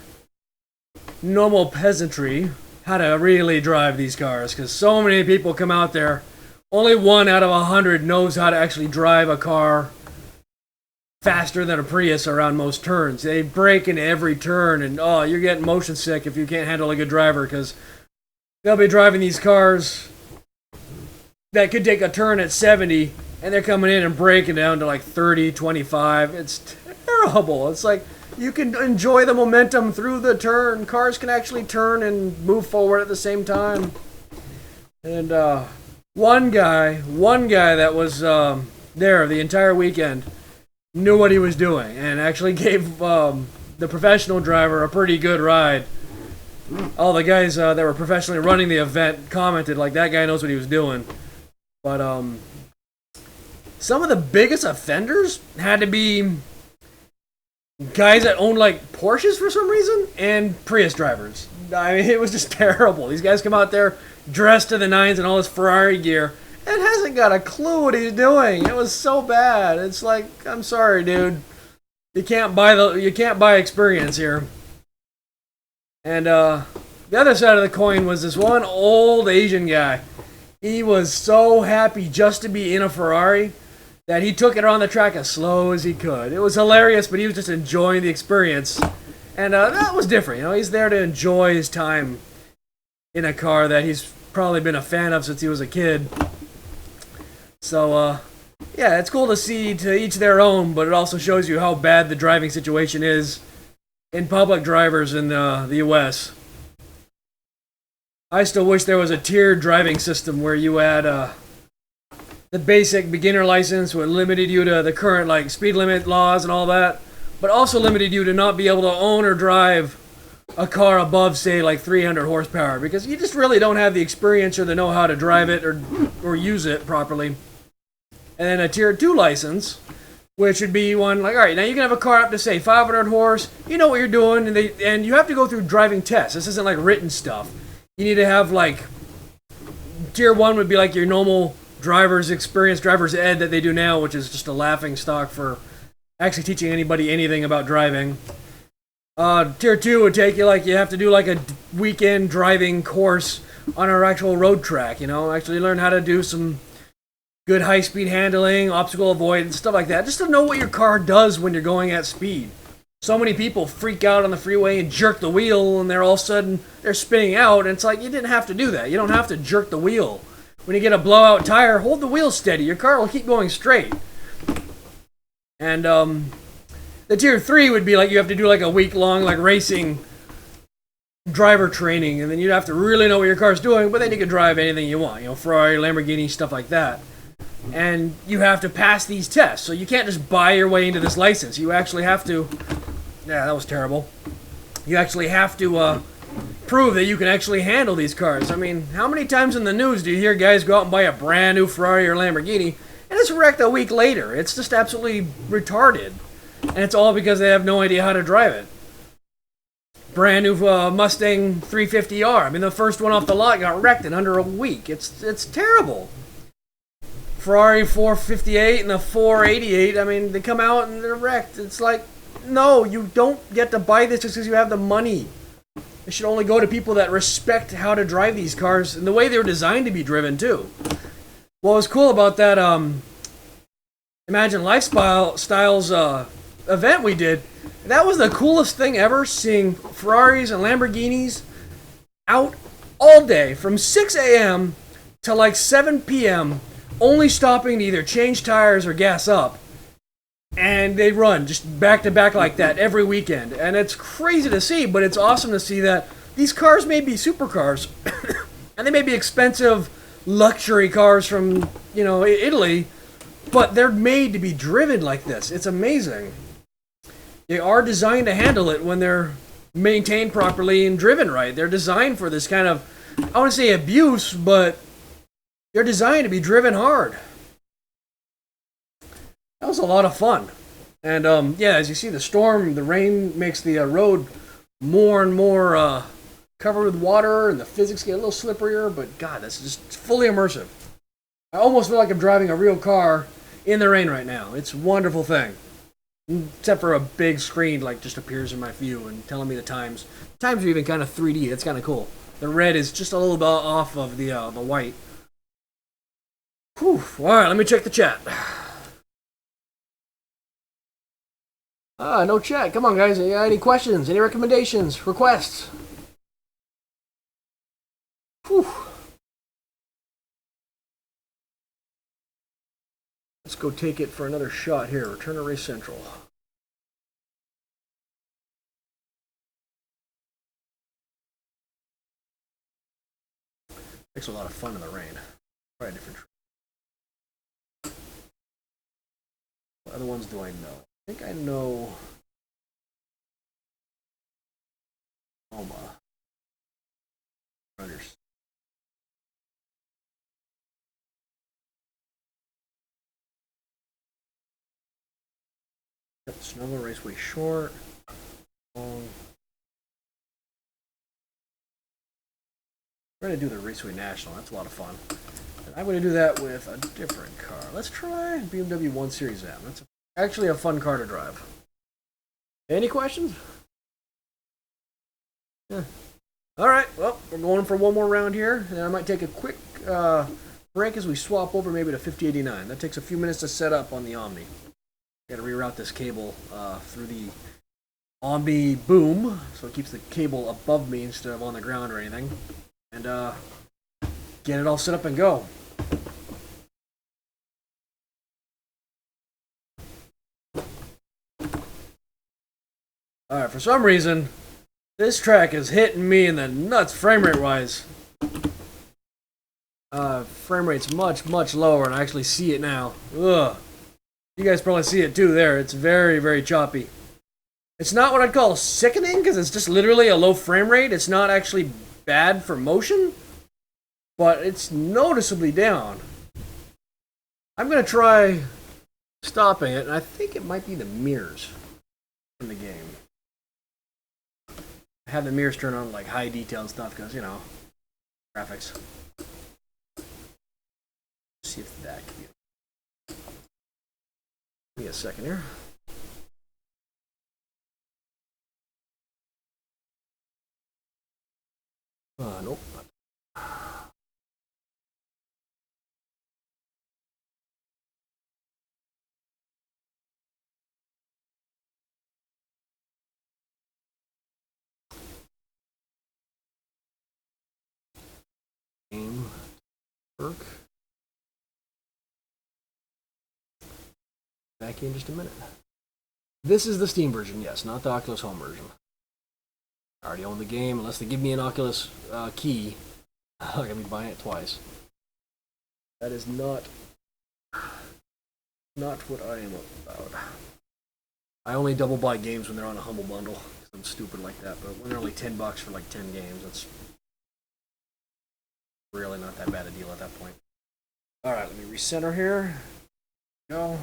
normal peasantry how to really drive these cars, because so many people come out there, only 1 out of 100 knows how to actually drive a car faster than a Prius around most turns. They brake in every turn, and oh, you're getting motion sick if you can't handle a good driver, because they'll be driving these cars that could take a turn at 70, and they're coming in and braking down to like 30, 25. It's terrible. It's like, you can enjoy the momentum through the turn. Cars can actually turn and move forward at the same time. And one guy that was there the entire weekend knew what he was doing, and actually gave the professional driver a pretty good ride. All the guys that were professionally running the event commented like, that guy knows what he was doing. But some of the biggest offenders had to be guys that owned like Porsches for some reason, and Prius drivers. I mean, it was just terrible. These guys come out there dressed to the nines in all this Ferrari gear and hasn't got a clue what he's doing. It was so bad. It's like, I'm sorry, dude. You can't buy experience here. And the other side of the coin was this one old Asian guy. He was so happy just to be in a Ferrari that he took it on the track as slow as he could. It was hilarious, but he was just enjoying the experience. And that was different. You know, he's there to enjoy his time in a car that he's probably been a fan of since he was a kid. So yeah, it's cool to see, to each their own, but it also shows you how bad the driving situation is in public drivers in the US. I still wish there was a tiered driving system where you had the basic beginner license, which limited you to the current like speed limit laws and all that, but also limited you to not be able to own or drive a car above, say, like 300 horsepower, because you just really don't have the experience or the know-how to drive it or use it properly. And then a tier 2 license, which would be one like, all right, now you can have a car up to, say, 500 horse, you know what you're doing, and you have to go through driving tests. This isn't like written stuff. You need to have, like, tier 1 would be like your normal driver's experience, driver's ed that they do now, which is just a laughing stock for actually teaching anybody anything about driving. Tier 2 would take you, like, you have to do like a weekend driving course on our actual road track, you know, actually learn how to do some good high-speed handling, obstacle avoidance, stuff like that, just to know what your car does when you're going at speed. So many people freak out on the freeway and jerk the wheel, and they're all of a sudden, they're spinning out, and it's like, you didn't have to do that. You don't have to jerk the wheel. When you get a blowout tire, hold the wheel steady. Your car will keep going straight. And, the tier 3 would be like you have to do like a week-long like racing driver training, and then you'd have to really know what your car's doing, but then you could drive anything you want, you know, Ferrari, Lamborghini, stuff like that. And you have to pass these tests, so you can't just buy your way into this license. You actually have to, yeah, that was terrible. You actually have to prove that you can actually handle these cars. I mean, how many times in the news do you hear guys go out and buy a brand new Ferrari or Lamborghini, and it's wrecked a week later? It's just absolutely retarded. And it's all because they have no idea how to drive it. Brand new Mustang 350R. I mean, the first one off the lot got wrecked in under a week. It's terrible. Ferrari 458 and the 488, I mean, they come out and they're wrecked. It's like, no, you don't get to buy this just because you have the money. It should only go to people that respect how to drive these cars and the way they were designed to be driven, too. What was cool about that Imagine Lifestyles event we did, that was the coolest thing ever, seeing Ferraris and Lamborghinis out all day from 6 a.m. to like 7 p.m., only stopping to either change tires or gas up. And they run just back to back like that every weekend. And it's crazy to see, but it's awesome to see that these cars may be supercars, and they may be expensive luxury cars from, you know, Italy, but they're made to be driven like this. It's amazing. They are designed to handle it when they're maintained properly and driven right. They're designed for this kind of, I want to say abuse, but they're designed to be driven hard. That was a lot of fun. And yeah, as you see, the storm, the rain makes the road more and more covered with water, and the physics get a little slipperier, but God, that's just fully immersive. I almost feel like I'm driving a real car in the rain right now. It's a wonderful thing. Except for a big screen like just appears in my view and telling me the times. The times are even kind of 3D. It's kind of cool. The red is just a little bit off of the white. Whew. All right, let me check the chat. No chat. Come on, guys. Any questions? Any recommendations? Requests? Whew. Let's go take it for another shot here. Return to Race Central. Makes a lot of fun in the rain. Try a different track. What other ones do I know? I think I know Oma. Runners. Snowball Raceway short. Long. We're going to do the Raceway National. That's a lot of fun. And I'm going to do that with a different car. Let's try BMW 1 Series M. That's actually a fun car to drive. Any questions? Yeah. All right. Well, we're going for one more round here. And I might take a quick break as we swap over maybe to 5089. That takes a few minutes to set up on the Omni. Got to reroute this cable through the Omni boom, so it keeps the cable above me instead of on the ground or anything. And get it all set up and go. Alright, for some reason, this track is hitting me in the nuts frame rate wise. Frame rate's much, much lower, and I actually see it now. Ugh. You guys probably see it too there. It's very, very choppy. It's not what I'd call sickening, because it's just literally a low frame rate. It's not actually bad for motion, but it's noticeably down. I'm going to try stopping it, and I think it might be the mirrors in the game. I have the mirrors turned on like high detail stuff, because, you know, graphics. See if that can be. Give me a second here. Nope. Game work. Back in just a minute. This is the Steam version, yes, not the Oculus Home version. I already own the game, unless they give me an Oculus key. I'm going to be buying it twice. That is not what I am about. I only double buy games when they're on a Humble Bundle, because I'm stupid like that, but when they're only $10 for like 10 games, that's really not that bad a deal at that point. Alright, let me recenter here. Go.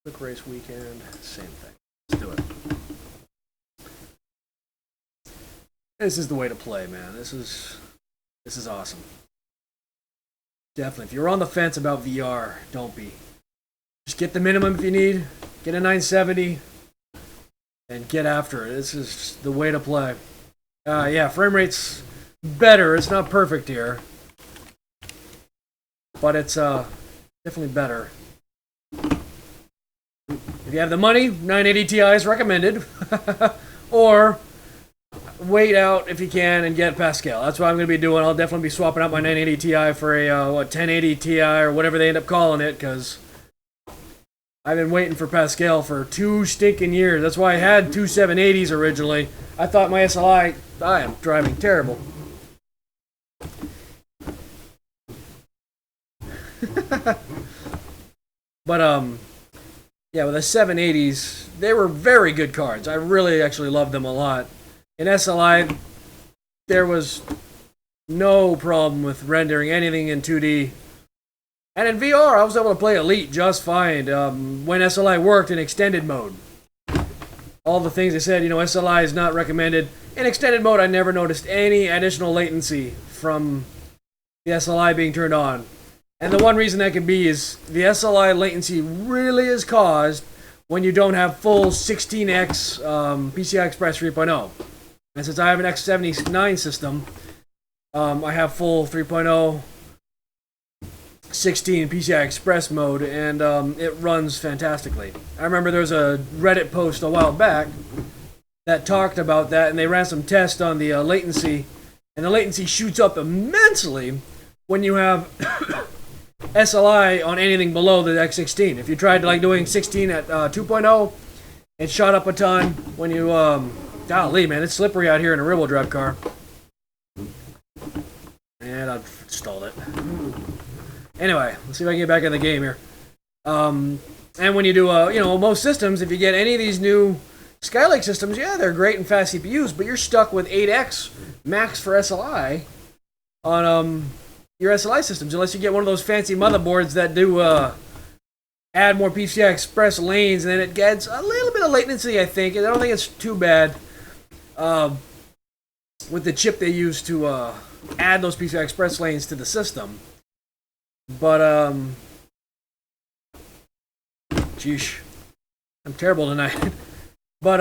Quick race weekend, same thing. Let's do it. This is the way to play, man. This is awesome. Definitely. If you're on the fence about VR, don't be. Just get the minimum if you need. Get a 970 and get after it. This is the way to play. Yeah, frame rate's better. It's not perfect here, but it's definitely better. If you have the money, 980 Ti is recommended. Or wait out if you can and get Pascal. That's what I'm going to be doing. I'll definitely be swapping out my 980 Ti for a 1080 Ti or whatever they end up calling it, because I've been waiting for Pascal for 2 stinking years. That's why I had two 780s originally. I thought my SLI, I am driving terrible. But yeah, with the 780s, they were very good cards. I really actually loved them a lot. In SLI, there was no problem with rendering anything in 2D. And in VR, I was able to play Elite just fine when SLI worked in extended mode. All the things I said, you know, SLI is not recommended. In extended mode, I never noticed any additional latency from the SLI being turned on. And the one reason that could be is the SLI latency really is caused when you don't have full 16x PCI Express 3.0. And since I have an X79 system, I have full 3.0 16 PCI Express mode, and it runs fantastically. I remember there was a Reddit post a while back that talked about that, and they ran some tests on the latency, and the latency shoots up immensely when you have SLI on anything below the X16. If you tried like doing 16 at 2.0, it shot up a ton. When you, golly man, it's slippery out here in a rear-wheel drive car. And I've installed it. Anyway, let's see if I can get back in the game here. And when you do, you know, most systems, if you get any of these new Skylake systems, yeah, they're great and fast CPUs, but you're stuck with 8x max for SLI on your SLI systems, unless you get one of those fancy motherboards that do add more PCI Express lanes, and then it gets a little bit of latency, I think. I don't think it's too bad with the chip they use to add those PCI Express lanes to the system. But, sheesh, I'm terrible tonight. But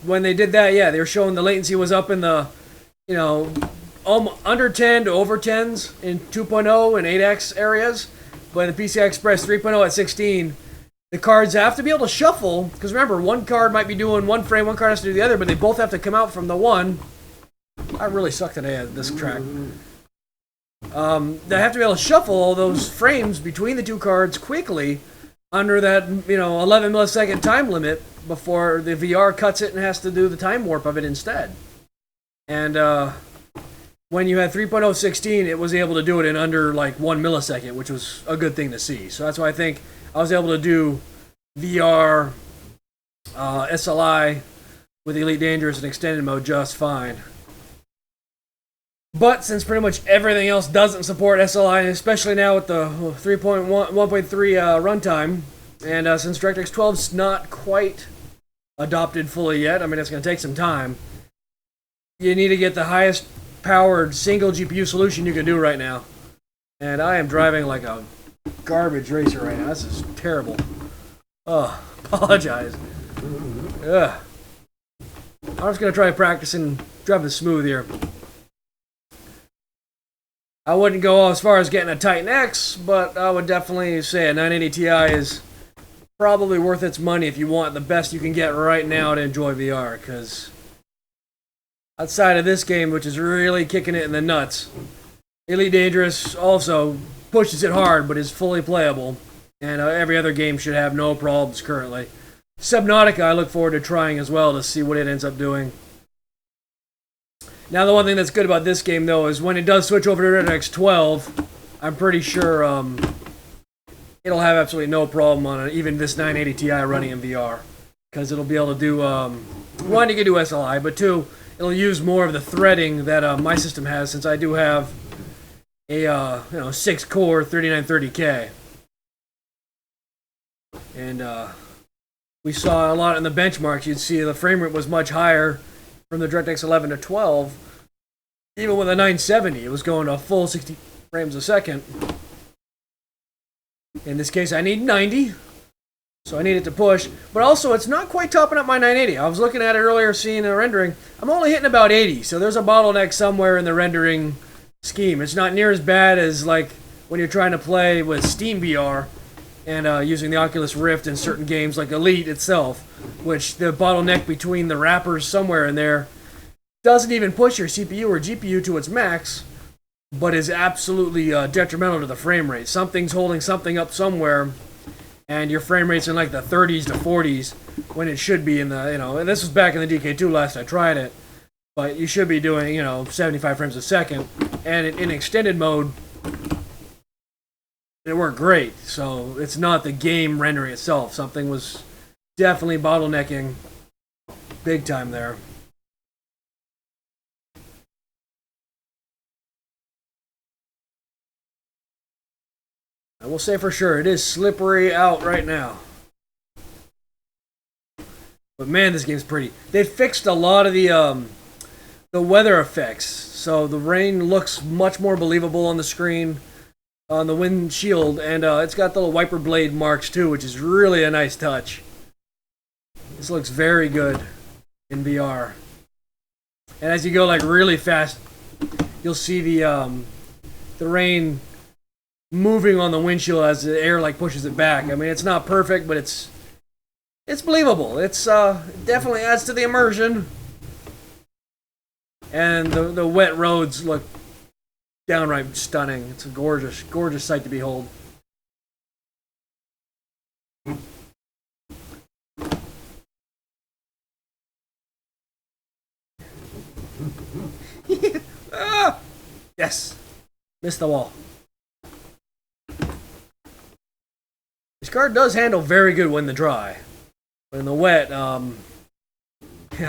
when they did that, yeah, they were showing the latency was up in the, you know, under 10 to over 10s in 2.0 and 8x areas. But in the PCI Express 3.0 at 16, the cards have to be able to shuffle, because remember, one card might be doing one frame, one card has to do the other, but they both have to come out from the one. I really suck today at this track. They have to be able to shuffle all those frames between the two cards quickly under that, you know, 11 millisecond time limit before the VR cuts it and has to do the time warp of it instead. And when you had 3.016, it was able to do it in under like 1 millisecond, which was a good thing to see. So that's why I think I was able to do VR SLI with Elite Dangerous and extended mode just fine. But since pretty much everything else doesn't support SLI, especially now with the 1.3 runtime, and since DirectX 12's not quite adopted fully yet, I mean, it's going to take some time, you need to get the highest powered single GPU solution you can do right now. And I am driving like a garbage racer right now. This is terrible. Oh, apologize. Ugh. I'm just going to try practicing driving smooth here. I wouldn't go as far as getting a Titan X, but I would definitely say a 980 Ti is probably worth its money if you want the best you can get right now to enjoy VR, because outside of this game, which is really kicking it in the nuts, Elite Dangerous also pushes it hard, but is fully playable, and every other game should have no problems currently. Subnautica I look forward to trying as well to see what it ends up doing. Now the one thing that's good about this game though is when it does switch over to DirectX 12, I'm pretty sure it'll have absolutely no problem on even this 980 Ti running in VR, because it'll be able to do one, you can do SLI, but two, it'll use more of the threading that my system has, since I do have a 6-core 3930K, and we saw a lot in the benchmarks. You'd see the frame rate was much higher from the DirectX 11 to 12. Even with a 970, it was going to a full 60 frames a second. In this case, I need 90, so I need it to push. But also, it's not quite topping up my 980. I was looking at it earlier, seeing the rendering. I'm only hitting about 80, so there's a bottleneck somewhere in the rendering scheme. It's not near as bad as like when you're trying to play with Steam VR and using the Oculus Rift in certain games like Elite itself, which the bottleneck between the wrappers somewhere in there doesn't even push your CPU or GPU to its max, but is absolutely detrimental to the frame rate. Something's holding something up somewhere, and your frame rate's in like the 30s to 40s when it should be in the, and this was back in the DK2 last I tried it, but you should be doing, 75 frames a second, and in extended mode, it worked great. So it's not the game rendering itself. Something was definitely bottlenecking big time there. I will say for sure, it is slippery out right now. But man, this game's pretty. They fixed a lot of the weather effects, so the rain looks much more believable on the screen, on the windshield, and it's got the little wiper blade marks too, which is really a nice touch. This looks very good in VR. And as you go like really fast, you'll see the rain moving on the windshield as the air like pushes it back. I mean, it's not perfect, but it's believable. It's definitely adds to the immersion. And the wet roads look downright stunning. It's a gorgeous, gorgeous sight to behold. Ah! Yes! Missed the wall. This car does handle very good when the dry. But in the wet, yeah,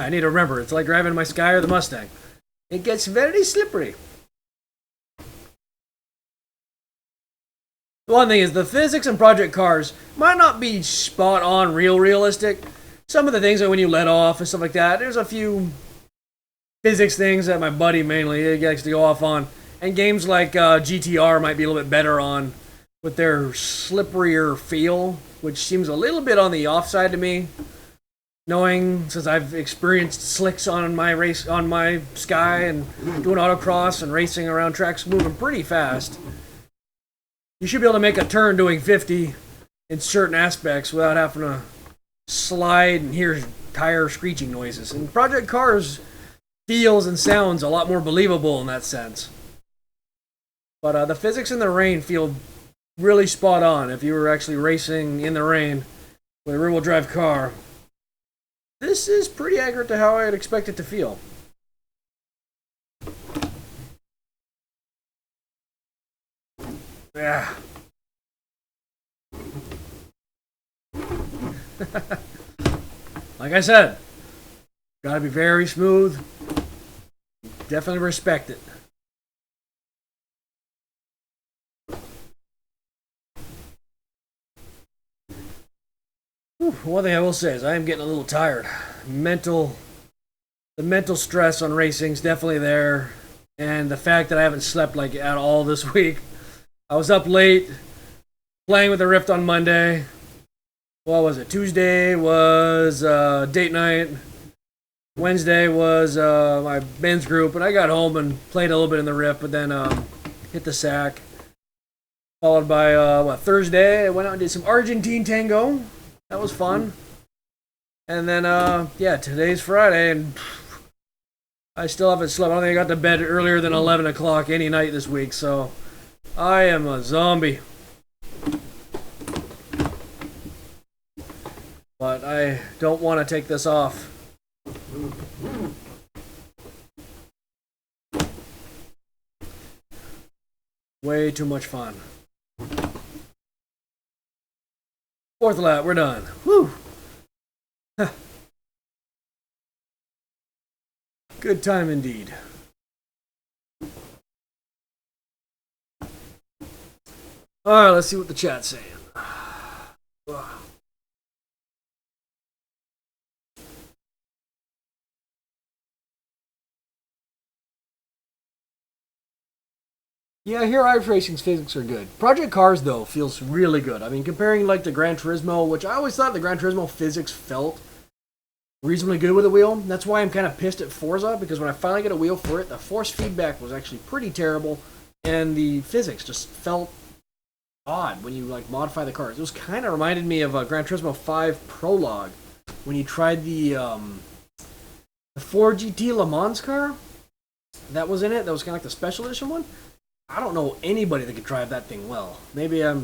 I need to remember, it's like driving my Sky or the Mustang. It gets very slippery. The one thing is, the physics in Project Cars might not be spot on realistic. Some of the things that when you let off and stuff like that, there's a few physics things that my buddy mainly likes to go off on. And games like GTR might be a little bit better on with their slipperier feel, which seems a little bit on the offside to me. Knowing, since I've experienced slicks on my Sky and doing autocross and racing around tracks moving pretty fast, you should be able to make a turn doing 50 in certain aspects without having to slide and hear tire screeching noises. And Project Cars feels and sounds a lot more believable in that sense. But the physics in the rain feel really spot on if you were actually racing in the rain with a rear-wheel drive car. This is pretty accurate to how I'd expect it to feel. Yeah. Like I said, gotta be very smooth. Definitely respect it. One thing I will say is I am getting a little tired. The mental stress on racing is definitely there, and the fact that I haven't slept like at all this week. I was up late playing with the Rift on Monday. What was it? Tuesday was date night. Wednesday was my men's group, and I got home and played a little bit in the Rift, but then hit the sack. Followed by Thursday, I went out and did some Argentine tango. That was fun. And then yeah, today's Friday, and I still haven't slept. I don't think I got to bed earlier than 11 o'clock any night this week, so I am a zombie. But I don't want to take this off. Way too much fun. Fourth lap, we're done. Whew. Good time indeed. Alright, let's see what the chat's saying. Yeah, I hear iRacing's physics are good. Project Cars, though, feels really good. I mean, comparing like the Gran Turismo, which I always thought the Gran Turismo physics felt reasonably good with a wheel. That's why I'm kind of pissed at Forza, because when I finally get a wheel for it, the force feedback was actually pretty terrible, and the physics just felt odd when you like modify the cars. It was kind of reminded me of Gran Turismo 5 Prologue when you tried the 4GT Le Mans car that was in it. That was kind of like the special edition one. I don't know anybody that could drive that thing well. Maybe I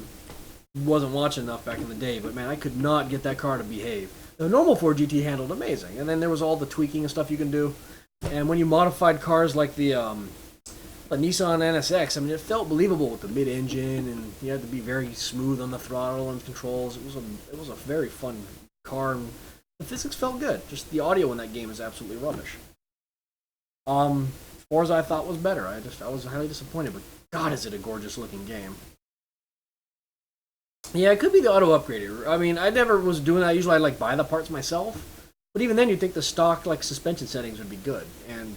wasn't watching enough back in the day, but man, I could not get that car to behave. The normal 4GT handled amazing, and then there was all the tweaking and stuff you can do. And when you modified cars like the Nissan NSX, I mean, it felt believable with the mid-engine, and you had to be very smooth on the throttle and controls. It was a very fun car, and the physics felt good. Just the audio in that game is absolutely rubbish. Forza I thought was better. I was highly disappointed, but God, is it a gorgeous looking game. Yeah, it could be the auto upgrader. I mean, I never was doing that. Usually I like buy the parts myself. But even then you'd think the stock like suspension settings would be good, and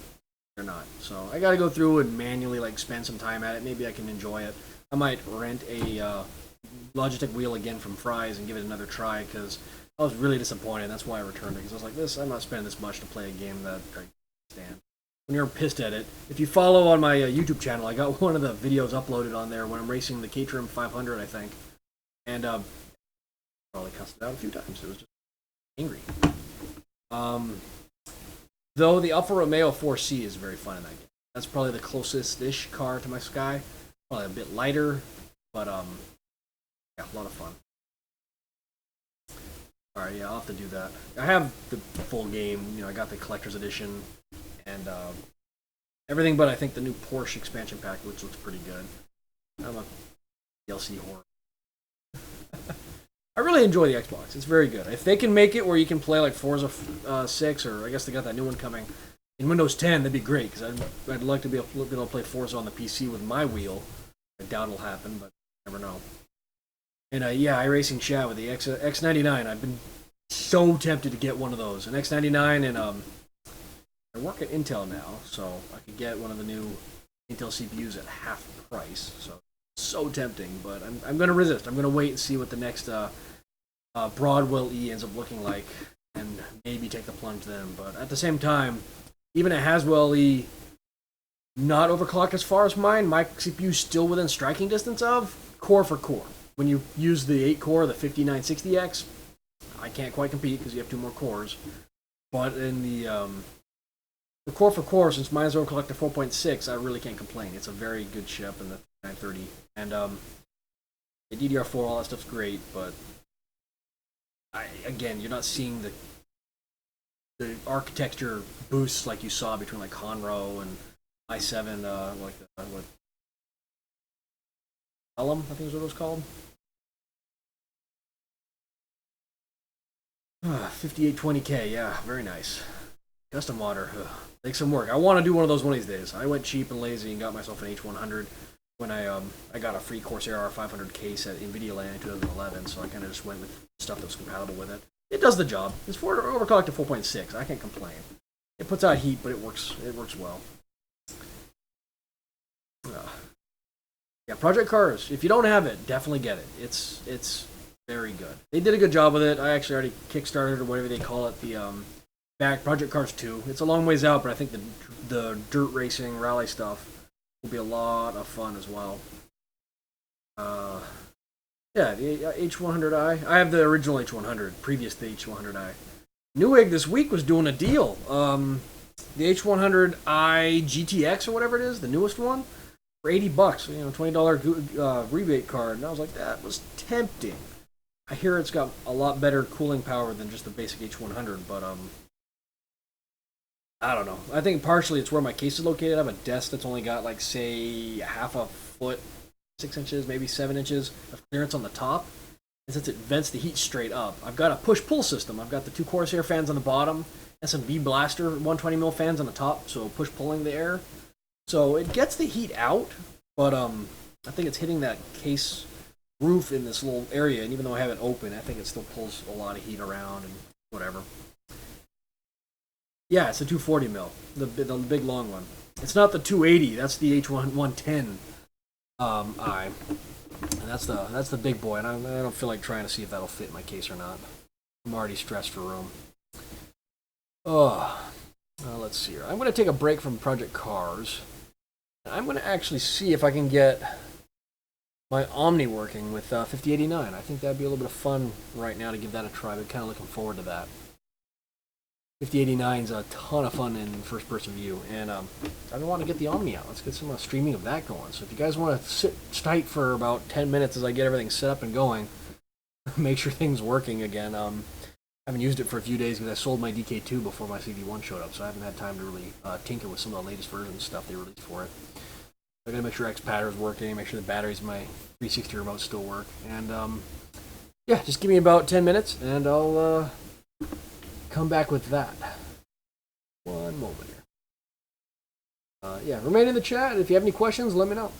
they're not. So I gotta go through and manually like spend some time at it. Maybe I can enjoy it. I might rent a Logitech wheel again from Fry's and give it another try, because I was really disappointed. That's why I returned it, because I was like, I'm not spending this much to play a game that I can't stand. When you're pissed at it. If you follow on my YouTube channel, I got one of the videos uploaded on there when I'm racing the Caterham 500, I think. And probably cussed it out a few times. It was just angry. Though the Alfa Romeo 4C is very fun in that game. That's probably the closest-ish car to my Sky. Probably a bit lighter, but yeah, a lot of fun. Alright, yeah, I'll have to do that. I have the full game. You know, I got the collector's edition. And everything but I think the new Porsche expansion pack, which looks pretty good. I'm a DLC whore. I really enjoy the Xbox. It's very good. If they can make it where you can play like Forza 6, or I guess they got that new one coming in Windows 10, that'd be great, because I'd like to be able to play Forza on the PC with my wheel. I doubt it'll happen, but you never know. And yeah, iRacing chat with the X99. I've been so tempted to get one of those. An X99, and I work at Intel now, so I could get one of the new Intel CPUs at half the price. So tempting, but I'm going to resist. I'm going to wait and see what the next Broadwell E ends up looking like, and maybe take the plunge then. But at the same time, even a Haswell E, not overclocked as far as mine, my CPU's still within striking distance of core for core. When you use the 8-core, the 5960X, I can't quite compete because you have 2 more cores. But in the core for core, since mine's overclocked to 4.6, I really can't complain. It's a very good chip in the 930. And the DDR4, all that stuff's great, but again, you're not seeing the the architecture boosts like you saw between like Conroe and i7, like the what Elm, I think is what it was called. 5820K, yeah, very nice. Custom water, takes some work. I want to do one of those one of these days. I went cheap and lazy and got myself an H100 when I got a free Corsair R500 case at NVIDIA Land in 2011, so I kind of just went with stuff that was compatible with it. It does the job. It's overclocked to 4.6. I can't complain. It puts out heat, but it works well. Yeah, Project Cars. If you don't have it, definitely get it. It's very good. They did a good job with it. I actually already Kickstarted or whatever they call it. The back Project Cars 2. It's a long ways out, but I think the dirt racing rally stuff will be a lot of fun as well. Yeah, the H100i. I have the original H100, previous to the H100i. Newegg this week was doing a deal. The H100i GTX or whatever it is, the newest one, for $80. $20 rebate card, and I was like, that was tempting. I hear it's got a lot better cooling power than just the basic H100, but I don't know. I think partially it's where my case is located. I have a desk that's only got like say half a foot, 6 inches, maybe 7 inches of clearance on the top. And since it vents the heat straight up, I've got a push-pull system. I've got the 2 Corsair fans on the bottom and some V-Blaster 120mm fans on the top, so push-pulling the air. So it gets the heat out, but I think it's hitting that case roof in this little area, and even though I have it open, I think it still pulls a lot of heat around and whatever. Yeah, it's a 240mm, the big long one. It's not the 280. That's the H110 I. And that's the big boy, and I don't feel like trying to see if that'll fit in my case or not. I'm already stressed for room. Let's see here. I'm going to take a break from Project Cars. I'm going to actually see if I can get my Omni working with 5089. I think that'd be a little bit of fun right now to give that a try. I'm kind of looking forward to that. 5089 is a ton of fun in first-person view, and I want to get the Omni out. Let's get some streaming of that going. So if you guys want to sit tight for about 10 minutes as I get everything set up and going, make sure things working again. I haven't used it for a few days because I sold my DK2 before my CV1 showed up, so I haven't had time to really tinker with some of the latest versions of stuff they released for it. I gotta make sure X-Patter is working, make sure the batteries in my 360 remote still work, and yeah, just give me about 10 minutes, and I'll come back with that. One moment here. Yeah, remain in the chat. If you have any questions, let me know.